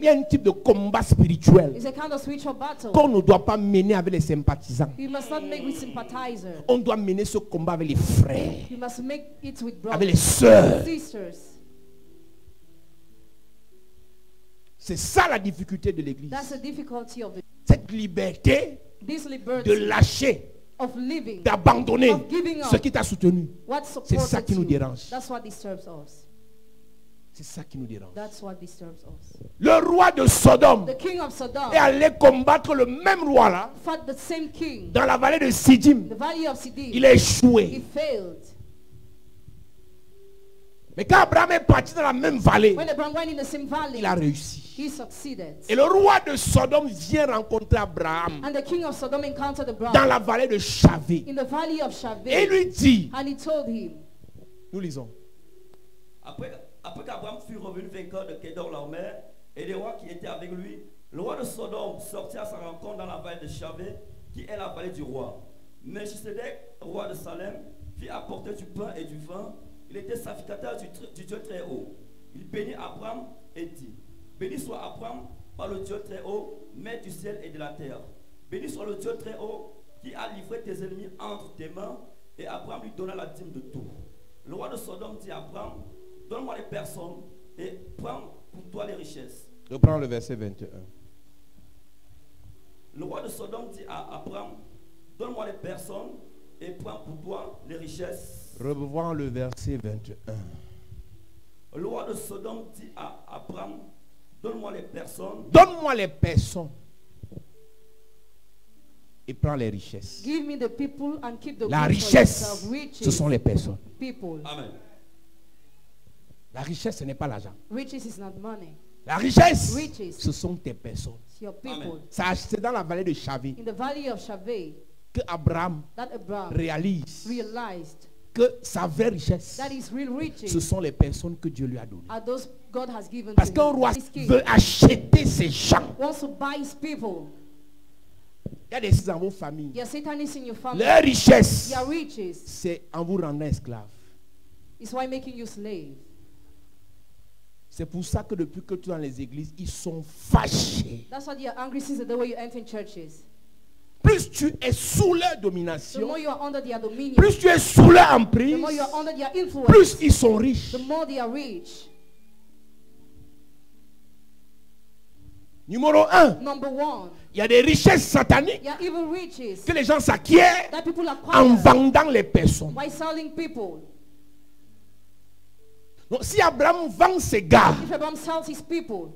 a un type de combat spirituel It's a kind of spiritual battle. qu'on ne doit pas mener avec les sympathisants. You must not make with sympathizers. On doit mener ce combat avec les frères, You must make it with avec les brothers, sœurs. sisters. C'est ça la difficulté de l'église. That's the difficulty of Cette liberté this de liberty lâcher, of living, d'abandonner of giving up ce qui t'a soutenu. what C'est ça supported qui nous you. dérange. That's what disturbs us. C'est ça qui nous dérange. That's what disturbs us. Le roi de Sodome The king of Sodom est allé combattre le même roi là fought the same king. dans la vallée de Siddim. The valley of Siddim. Il a He échoué. failed. Mais quand Abraham est parti dans la même vallée, When Abraham went in the same valley, il a réussi. he succeeded. Et le roi de Sodome vient rencontrer Abraham And the king of Sodom encountered dans Abraham la vallée de Chavé. in the valley of Et il Shaveh. lui dit, And he told him, nous lisons, Après qu'Abraham fut revenu vainqueur de Kedorlaomer et les rois qui étaient avec lui, le roi de Sodome sortit à sa rencontre dans la vallée de Chavé, qui est la vallée du roi. Melchisedec, roi de Salem, fit apporter du pain et du vin. Il était sacrificateur du Dieu très haut. Il bénit Abraham et dit: béni soit Abraham par le Dieu très haut, maître du ciel et de la terre. Béni soit le Dieu très haut qui a livré tes ennemis entre tes mains. Et Abraham lui donna la dîme de tout. Le roi de Sodome dit à Abraham: donne-moi les personnes et prends pour toi les richesses. Reprends le verset 21. Le roi de Sodome dit à Abraham: donne-moi les personnes et prends pour toi les richesses. Revois le verset 21. Le roi de Sodome dit à Abraham: donne-moi les personnes. Donne-moi les personnes et prends les richesses. Give me the people and keep the La goods for richesse, yourself. Riches, ce sont les personnes. people. Amen. La richesse, ce n'est pas l'argent. Riches is not money. La richesse, Riches. ce sont tes personnes. It's your people. Amen. C'est dans la vallée de Chavé In the valley of Shaveh, que Abraham that Abraham réalise realized que sa vraie richesse, that his real riches ce sont les personnes que Dieu lui a données. are those God has given Parce to qu'un him. roi His king veut acheter ses gens. wants to buy his people. Il y a des choses dans vos familles. Your Satan is in your family. Leur richesse, Your riches c'est en vous rendant esclave. is why making you slave. C'est pour ça que depuis que tu es dans les églises, ils sont fâchés. That's why they are angry since the way you enter in churches. Plus tu es sous leur The domination, more you are under their dominion, plus tu es sous leur the emprise, more you are under their influence, plus ils sont riches. the more they are rich. Numéro 1, Number one, il y a des richesses sataniques your evil riches que les gens s'acquièrent that people en acquire vendant les personnes. by selling people. Donc, si Abraham vend ses gars, If Abraham sells his people,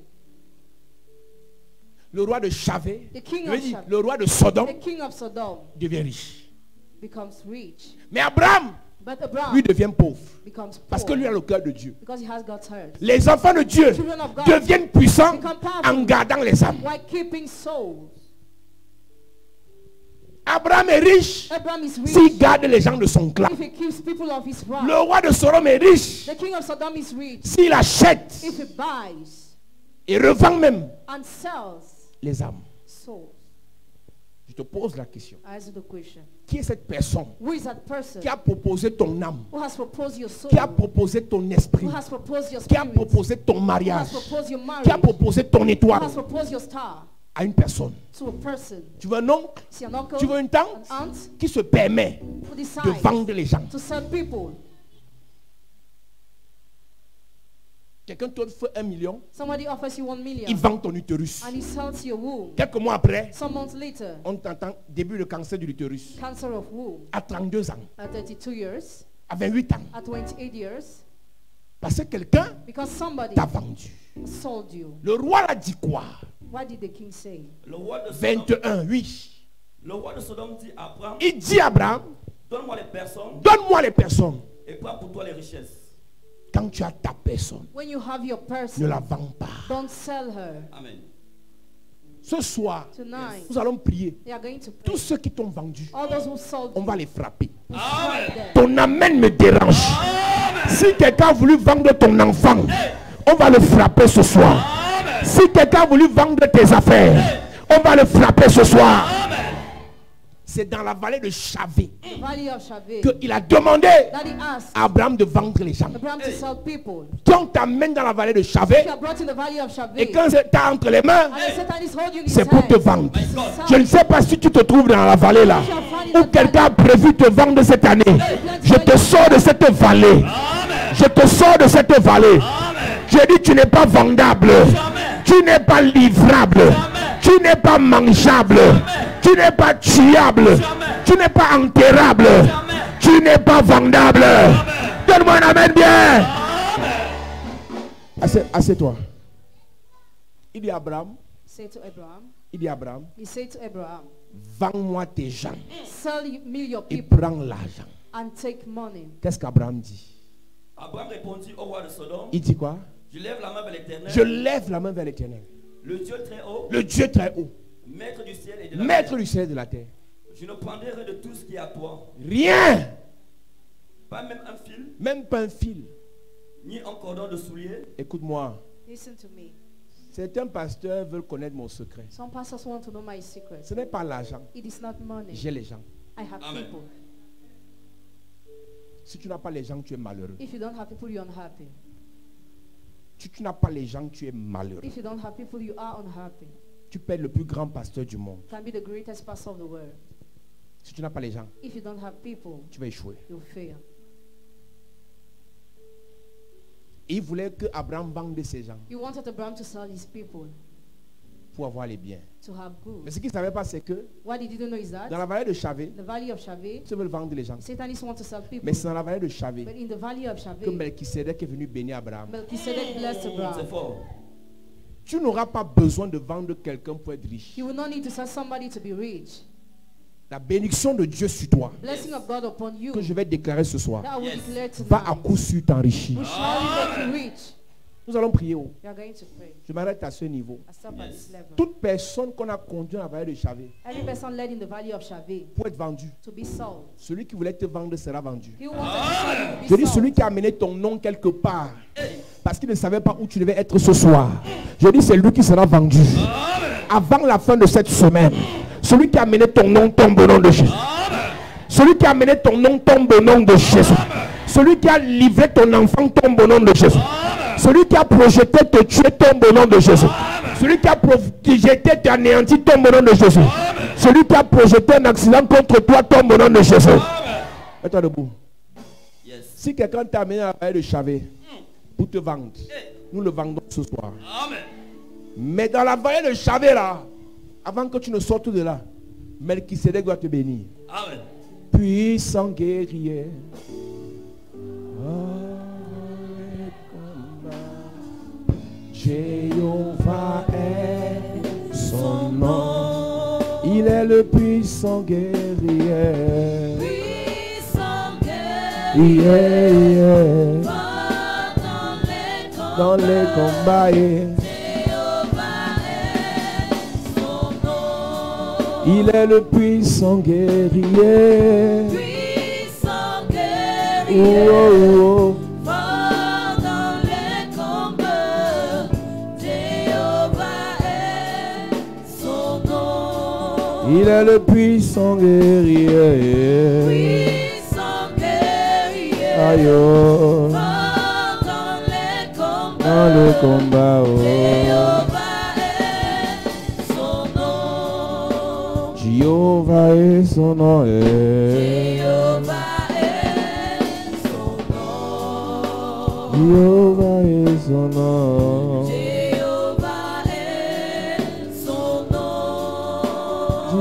le roi de Chavé, The king je veux of dire, Chavé. le roi de Sodome the king of Sodom devient riche. becomes rich. Mais Abraham, But Abraham lui, devient pauvre. becomes poor Parce que lui a le cœur de Dieu. because he has God's heart. Les enfants de Dieu Children of God deviennent puissants become powerful en gardant les âmes. while keeping souls. Abraham est riche Abraham is s'il rich garde les gens de son clan. if he keeps people of his Le right. roi de Sodome est riche The king of Sodom is rich s'il achète if he buys et revend même and sells les âmes. souls. Je te pose la question. I ask you the question. Qui est cette personne Who is that person qui a proposé ton âme, who has proposed your soul? qui a proposé ton esprit, Who has proposed your qui a spirit? proposé ton Who mariage, has proposed your marriage? qui a proposé ton Who étoile has proposed your star à une personne? to a person? Tu veux un oncle? See an uncle, Tu veux une an tante aunt qui se permet who de decides vendre les gens? to sell people. Quelqu'un t'offre 1 million, Somebody offers you 1 million il vend ton utérus. and he sells your womb. Quelques mois après, Some months later, on t'entend début de cancer de l'utérus. cancer of womb. À 32 ans, At 32 years, à 28 ans. at 28 years, Parce que quelqu'un because somebody t'a vendu. sold you. Le roi a dit quoi? What did the king say? Le roi de Sodome, 21, oui. le roi de Sodome dit à Abraham: Il dit à Abraham, donne-moi les personnes donne-moi les personnes. et prends pour toi les richesses. Quand tu as ta personne, When you have your ne person, la vends pas. don't sell her. Amen. Ce soir, Tonight, nous allons prier. they are going to pray. Tous ceux qui t'ont vendu, All those who sold on you, va les frapper. we strike them. Ton amène me dérange. Si quelqu'un a voulu vendre ton enfant, on va le frapper ce soir. Si quelqu'un a voulu vendre tes affaires, on va le frapper ce soir. C'est dans la vallée de Chavé The valley of Shaveh, qu'il a demandé that he asked à Abraham de vendre les gens. Abraham to sell people. Quand on t'amène dans la vallée de Chavé, You are brought in the valley of Shaveh, et quand c'est entre les mains, and the Satan is holding his c'est pour te hand. vendre. Je ne sais pas si tu te trouves dans la vallée là, ou quelqu'un a prévu te vendre cette année. Je te sors de cette vallée. Je te sors de cette vallée. Je dis, tu n'es pas vendable. Tu n'es pas livrable. Tu n'es pas mangeable. Tu n'es pas tuable. Tu n'es pas enterrable. Tu n'es pas vendable. Donne-moi un amen bien. Assieds-toi. Il dit à Abraham, Say to Abraham, il dit à Abraham, he said to Abraham, vends-moi tes gens sell me your et people prends l'argent. and take money. Qu'est-ce qu'Abraham dit? Abraham répondit au roi de Sodome: Il dit quoi? je lève la main vers l'Éternel, Je lève la main vers l'Éternel, le Dieu très haut, le Dieu très haut, maître du ciel et de la maître terre. du ciel et de la terre. Je ne prendrai rien de tout ce qui est à toi, Rien, pas même un fil, même pas un fil, ni un cordon de soulier. Écoute-moi. Listen to me. Certains pasteurs veulent connaître mon secret. Some pastors want to know my secret. Ce n'est pas l'argent. It is not money. J'ai les gens. I have Amen. people. Si tu n'as pas les gens, tu es malheureux. If you don't have people, you're unhappy. Si tu n'as pas les gens, tu es malheureux. If you don't have people, you are unhappy. Tu peux être le plus grand pasteur du monde. Can be the greatest pastor of the world. Si tu n'as pas les gens, If you don't have people, tu vas échouer. you'll fail. Il voulait que Abraham vende ses gens You wanted Abraham to sell his people pour avoir les biens. to have good. Mais ce qu'il ne savait pas, c'est que What he didn't know is that dans la vallée de Chavé, the valley of Shaveh, ils veulent vendre les gens. Satanists want to sell people. Mais c'est dans la vallée de Chavé But in the valley of que Shaveh, Melchisedec est venu bénir Abraham. Melchizedek blessed C'est Abraham. fort. Tu n'auras pas besoin de vendre quelqu'un pour être riche. You will not need to sell somebody to be rich. La bénédiction de Dieu sur toi, Blessing of God upon you que je vais déclarer ce soir, that I will Yes. declare va à tonight coup sûr t'enrichir. will surely make you rich. Nous allons prier. Oh. You are going to pray. Je m'arrête à ce niveau. I stop at this level. Toute personne qu'on a conduit dans la vallée de Chavé Every person led in the valley of Shaveh pour être vendu, to be sold. celui qui voulait te vendre sera vendu. He wanted to sell you to Je be dis celui sold. qui a amené ton nom quelque part parce qu'il ne savait pas où tu devais être ce soir. Je dis c'est lui qui sera vendu. Avant la fin de cette semaine, celui qui a amené ton nom tombe au nom de Jésus. Celui qui a amené ton nom tombe au nom de Jésus. Celui qui a livré ton enfant tombe au nom de Jésus. Celui qui a projeté te tuer tombe au nom de Jésus. Celui qui a projeté t'anéantir tombe au nom de Jésus. Celui qui a projeté un accident contre toi tombe au nom de Jésus. Mets-toi debout. Yes. Si quelqu'un t'a amené à la vallée de Chavé pour te vendre, nous le vendons ce soir. Amen. Mais dans la vallée de Chavé là, avant que tu ne sortes de là, Melchisedec doit te bénir. Amen. Puissant guerrier. Jéhovah est son nom. Il est le puissant guerrier. Puissant Yeah, yeah. va Dans les combats, yeah. Jéhovah est son nom. Il est le puissant guerrier. Puissant Oh, guerrier oh, oh. va dans les combats. Jéhovah est son nom. Il est le puissant guerrier. Puissant guerrier Aïe, oh. va dans les combats. Dans le combat, oh. Jéhovah est son nom. Jéhovah est son nom. eh. Jéhovah est son nom. Jéhovah est son nom. Jéhovah est son nom.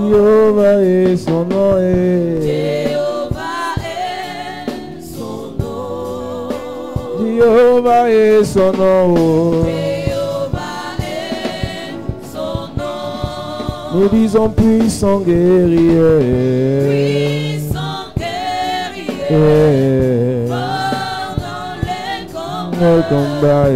Jéhovah est son nom. eh. Jéhovah est son nom. Jéhovah est son nom. oh. Jéhovah est son nom. Nous disons puissant guerrier. Puissant guerrier eh. va dans les Le combats. combat, eh.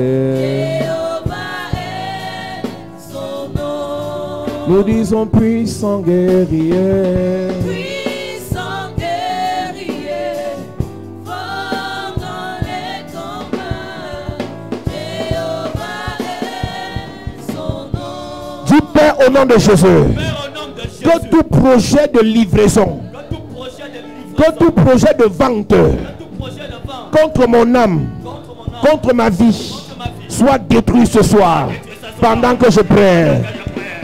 Jéhovah est son nom. Nous disons puissant guerrier. Puissant guerrier va dans les combats. Jéhovah est son nom. Dis Père au nom de Jésus. Père, au nom de Jésus, Que tout projet de livraison, que tout projet de livraison, que tout projet de vente que tout projet de vente contre mon âme, contre mon âme, contre ma vie, contre ma vie, soit détruit ce soir. Pendant que je prie,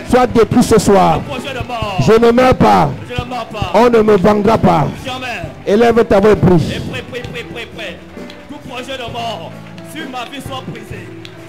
soit détruit ce soir. projet de mort, Je ne meurs pas. je ne mens pas, On ne me vendra pas. jamais. Élève ta voix et Et prie. prêt. Tout projet de mort sur ma vie soit brisé,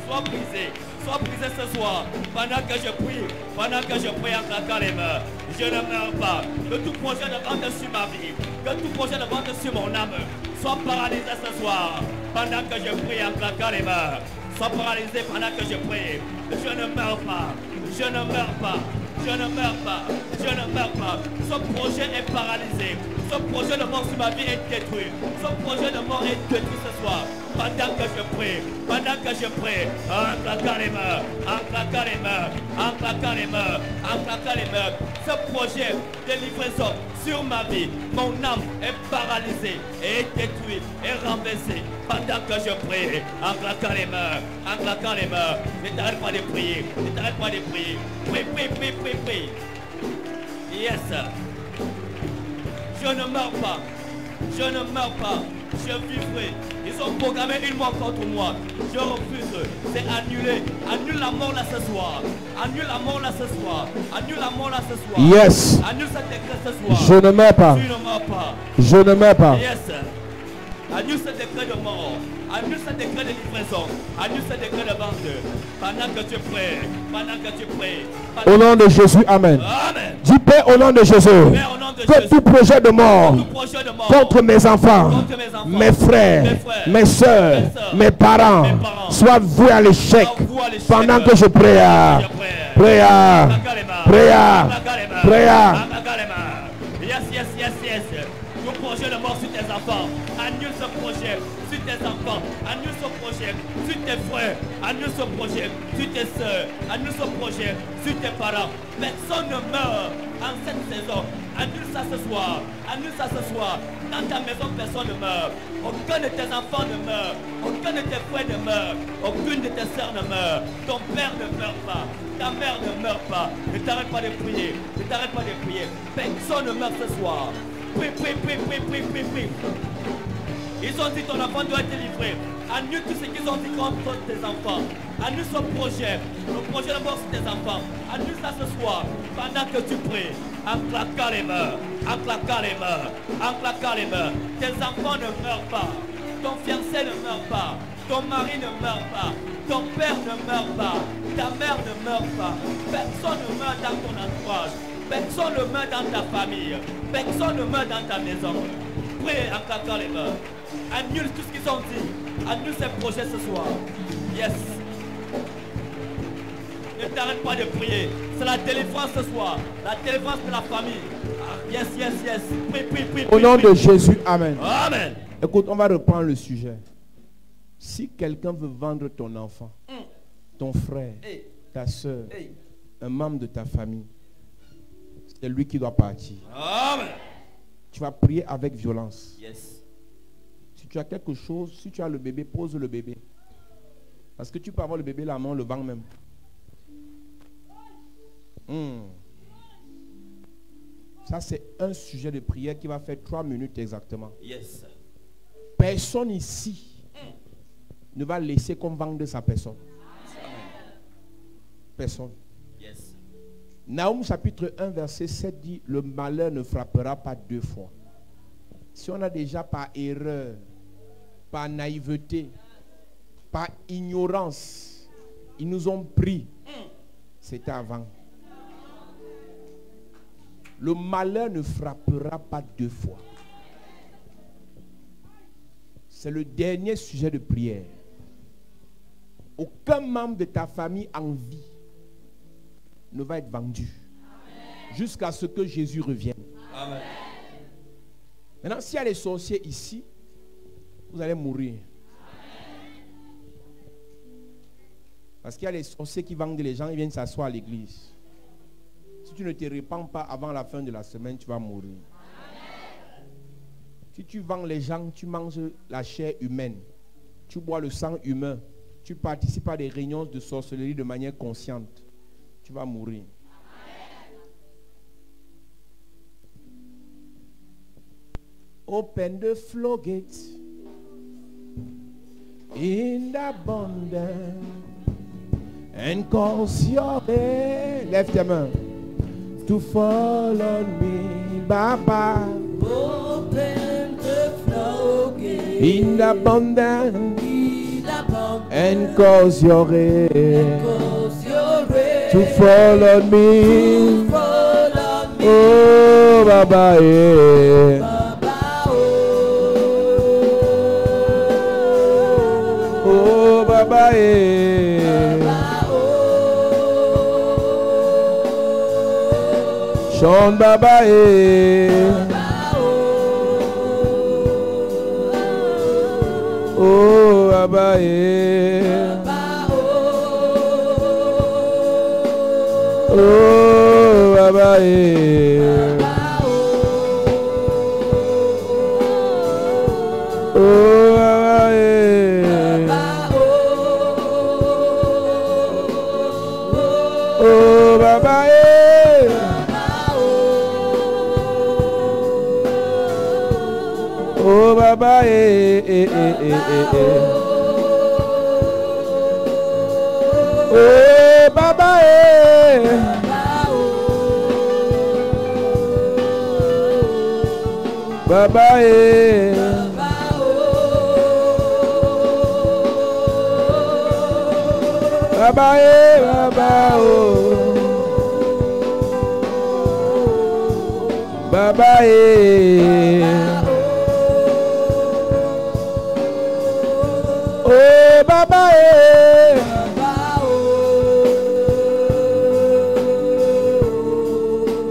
soit brisé ce soir. Pendant que je prie en claquant les mains, je ne meurs pas. Que tout projet de vente sur ma vie, que tout projet de vente sur mon âme soit paralysé ce soir. Pendant que je prie en claquant les mains, soit paralysé pendant que je prie. Je ne meurs pas, je ne meurs pas. Je ne meurs pas, je ne meurs pas. Ce projet est paralysé. Ce projet de mort sur ma vie est détruit. Ce projet de mort est détruit ce soir. pendant que je prie, pendant que je prie, en claquant les mains, en claquant les mains, en claquant les mains, en claquant les mains. Ce projet de livraison sur ma vie, mon âme est paralysée, est détruite, est renversée. Pendant que je prie, en claquant les mains, en claquant les mains, ne t'arrête pas de prier, ne t'arrête pas de prier. Prie, prie, prie, prie, prie. Yes. Je ne meurs pas. Je ne meurs pas. Je vivrai. Ils ont programmé une mort contre moi. Je refuse. C'est annulé. Annule la mort là ce soir. Annule la mort là ce soir. Annule la mort là ce soir. Yes. Annule cette décret ce soir. Je ne meurs pas. Tu ne meurs pas. Je ne meurs pas. Yes. Annule ce décret de mort. Annule ce décret de livraison. Annule ce décret de vente. Pendant que tu pries. Pendant que tu pries. Au nom de Jésus, Amen. Amen. Dis Père au nom de Jésus. Père, au nom de Que Jésus. tout projet de mort Tout projet de mort contre mes enfants, contre mes enfants, mes frères, mes frères, mes soeurs, mes sœurs, mes parents, mes parents, soient voués à l'échec soient voués à l'échec. pendant que je prie. Je prie. Prie. Claquez les mains. Prie. Claquez les mains. Prie. Claquez les mains. Yes, yes, yes, yes. Tout projet de mort sur tes enfants. Annule ce projet sur tes enfants. Annule ce projet sur tes frères. Annule ce projet sur tes soeurs. Annule ce projet sur tes parents. Personne ne meurt en cette saison. Annule ça ce soir. Annule ça ce soir. Dans ta maison, personne ne meurt. Aucun de tes enfants ne meurt. Aucun de tes frères ne meurt. Aucune de tes soeurs ne meurt. Ton père ne meurt pas. Ta mère ne meurt pas. Ne t'arrête pas de prier. Ne t'arrête pas de prier. Personne ne meurt ce soir. Prie, prie, prie, prie, prie, prie, prie. Ils ont dit ton enfant doit être livré. Annule tout ce qu'ils ont dit contre tes enfants. Annule ce projet. Le projet de mort sur tes enfants. Annule ça ce soir. Pendant que tu pries. En claquant les mains. En claquant les mains. En claquant les mains. Tes enfants ne meurent pas. Ton fiancé ne meurt pas. Ton mari ne meurt pas. Ton père ne meurt pas. Ta mère ne meurt pas. Personne ne meurt dans ton entourage. Personne ne meurt dans ta famille. Personne ne meurt dans ta maison. Prie en claquant les mains. Annule tout ce qu'ils ont dit. Annule ces projets ce soir. Yes. Ne t'arrête pas de prier. C'est la délivrance ce soir. La délivrance de la famille. Ah, yes, yes, yes. Prie, prie, prie. Au nom prie. de Jésus, Amen. Amen. Écoute, on va reprendre le sujet. Si quelqu'un veut vendre ton enfant, ton frère, Hey. ta soeur, Hey. un membre de ta famille, c'est lui qui doit partir. Amen. Tu vas prier avec violence. Yes. Si tu as quelque chose, si tu as le bébé, pose le bébé. Parce que tu peux avoir le bébé la main, le vent même. Ça, c'est un sujet de prière qui va faire 3 minutes exactement. Yes. Personne ici ne va laisser qu'on vende sa personne. Personne. Yes. Naoum chapitre 1 verset 7 dit: le malheur ne frappera pas 2 fois. Si on a déjà par erreur, par naïveté, par ignorance, ils nous ont pris, c'était avant. Le malheur ne frappera pas 2 fois. C'est le dernier sujet de prière. Aucun membre de ta famille en vie ne va être vendu jusqu'à ce que Jésus revienne. Amen. Maintenant, s'il y a des sorciers ici, vous allez mourir. Parce qu'il y a des sorciers qui vendent les gens, ils viennent s'asseoir à l'église. Si tu ne te répands pas avant la fin de la semaine, tu vas mourir. Si tu vends les gens, tu manges la chair humaine, tu bois le sang humain, tu participes à des réunions de sorcellerie de manière consciente, tu vas mourir. Open the floodgates in abundance and cause your head. Lève tes mains. To fall on me, Baba. Open the floodgates In abundance in abundance and cause your head cause your rain to fall on me. fall on me, Oh, Baba, yeah. Baba, Oh, Baba, yeah. Baba, Chante, Baba, yeah. Baba, Oh, Baba, eh. Oh, Baba, eh. Oh, Baba, eh. Oh, Baba, eh. Oh, Baba, eh, eh, eh, eh, eh, eh. Oh, Baba, eh. Baba, eh. Baba, eh, Baba, oh. Baba, eh. Oh, Baba, eh.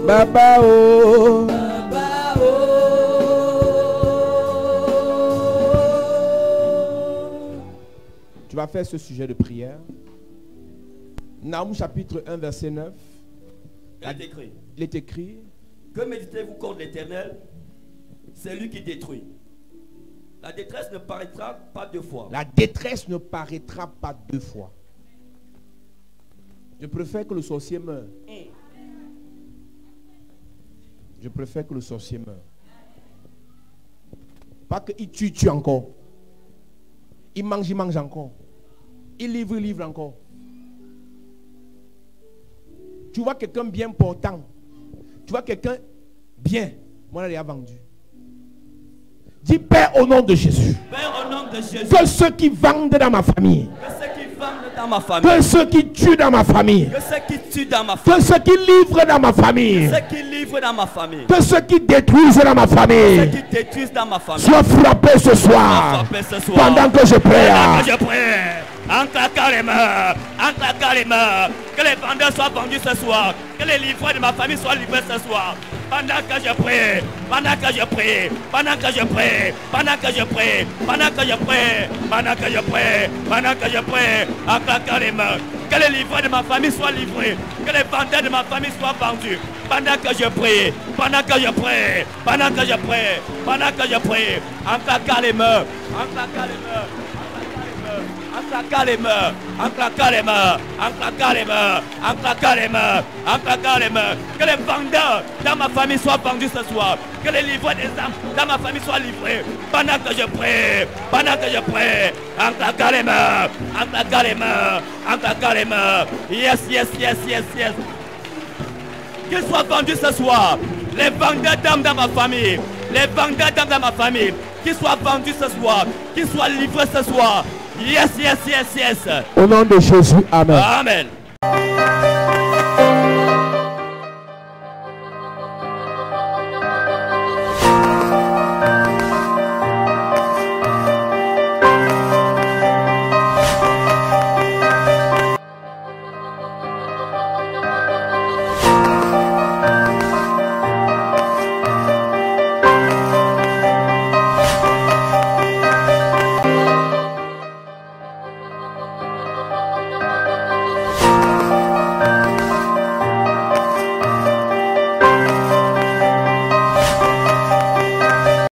Baba, oh. Tu vas faire ce sujet de prière. Naoum chapitre 1 verset 9. Il est écrit. Que méditez-vous contre l'Éternel? C'est lui qui détruit. La détresse ne paraîtra pas deux fois. La détresse ne paraîtra pas deux fois. Je préfère que le sorcier meure. Je préfère que le sorcier meure. Pas qu'il tue encore. Il mange encore. Il livre encore. Tu vois quelqu'un bien portant. Tu vois quelqu'un bien. Moi, il a vendu. Dis Père au nom de Jésus. Père au nom de Jésus. Que ceux qui vendent dans ma famille. Que ceux qui vendent dans ma famille. Que ceux qui tuent dans ma famille. Que ceux qui tuent dans ma famille. Que ceux qui livrent dans ma famille. Que ceux qui livrent dans ma famille. Que ceux qui détruisent dans ma famille. Ceux qui détruisent dans ma famille. Soient frappés ce soir. Pendant que je prie. Pendant que je prie. Enclaquant les mains, enclaquant les mains. Que les vendeurs soient vendus ce soir. Que les livreurs de ma famille soient livrés ce soir. Pendant que je prie, pendant que je prie, pendant que je prie, pendant que je prie, pendant que je prie, pendant que je prie, pendant que je prie, enclaquant les mains. Que les livreurs de ma famille soient livrés. Que les vendeurs de ma famille soient vendus. Pendant que je prie, pendant que je prie, pendant que je prie, pendant que je prie, enclaquant les mains, enclaquant les mains. Enclaquant les mains, enclaquant les mains, enclaquant les mains, enclaquant les mains, enclaquant les mains. Que les vendeurs dans ma famille soient vendus ce soir. Que les livreurs des âmes dans ma famille soient livrés. Pendant que je prie, pendant que je prie, enclaquant les mains, enclaquant les mains, enclaquant les mains. Yes, yes, yes, yes, yes. Qu'ils soient vendus ce soir. Les vendeurs d'âmes dans ma famille, les vendeurs d'âmes dans ma famille, qu'ils soient vendus ce soir, qu'ils soient livrés ce soir. Yes, yes, yes, yes. Au nom de Jésus, amen. Amen.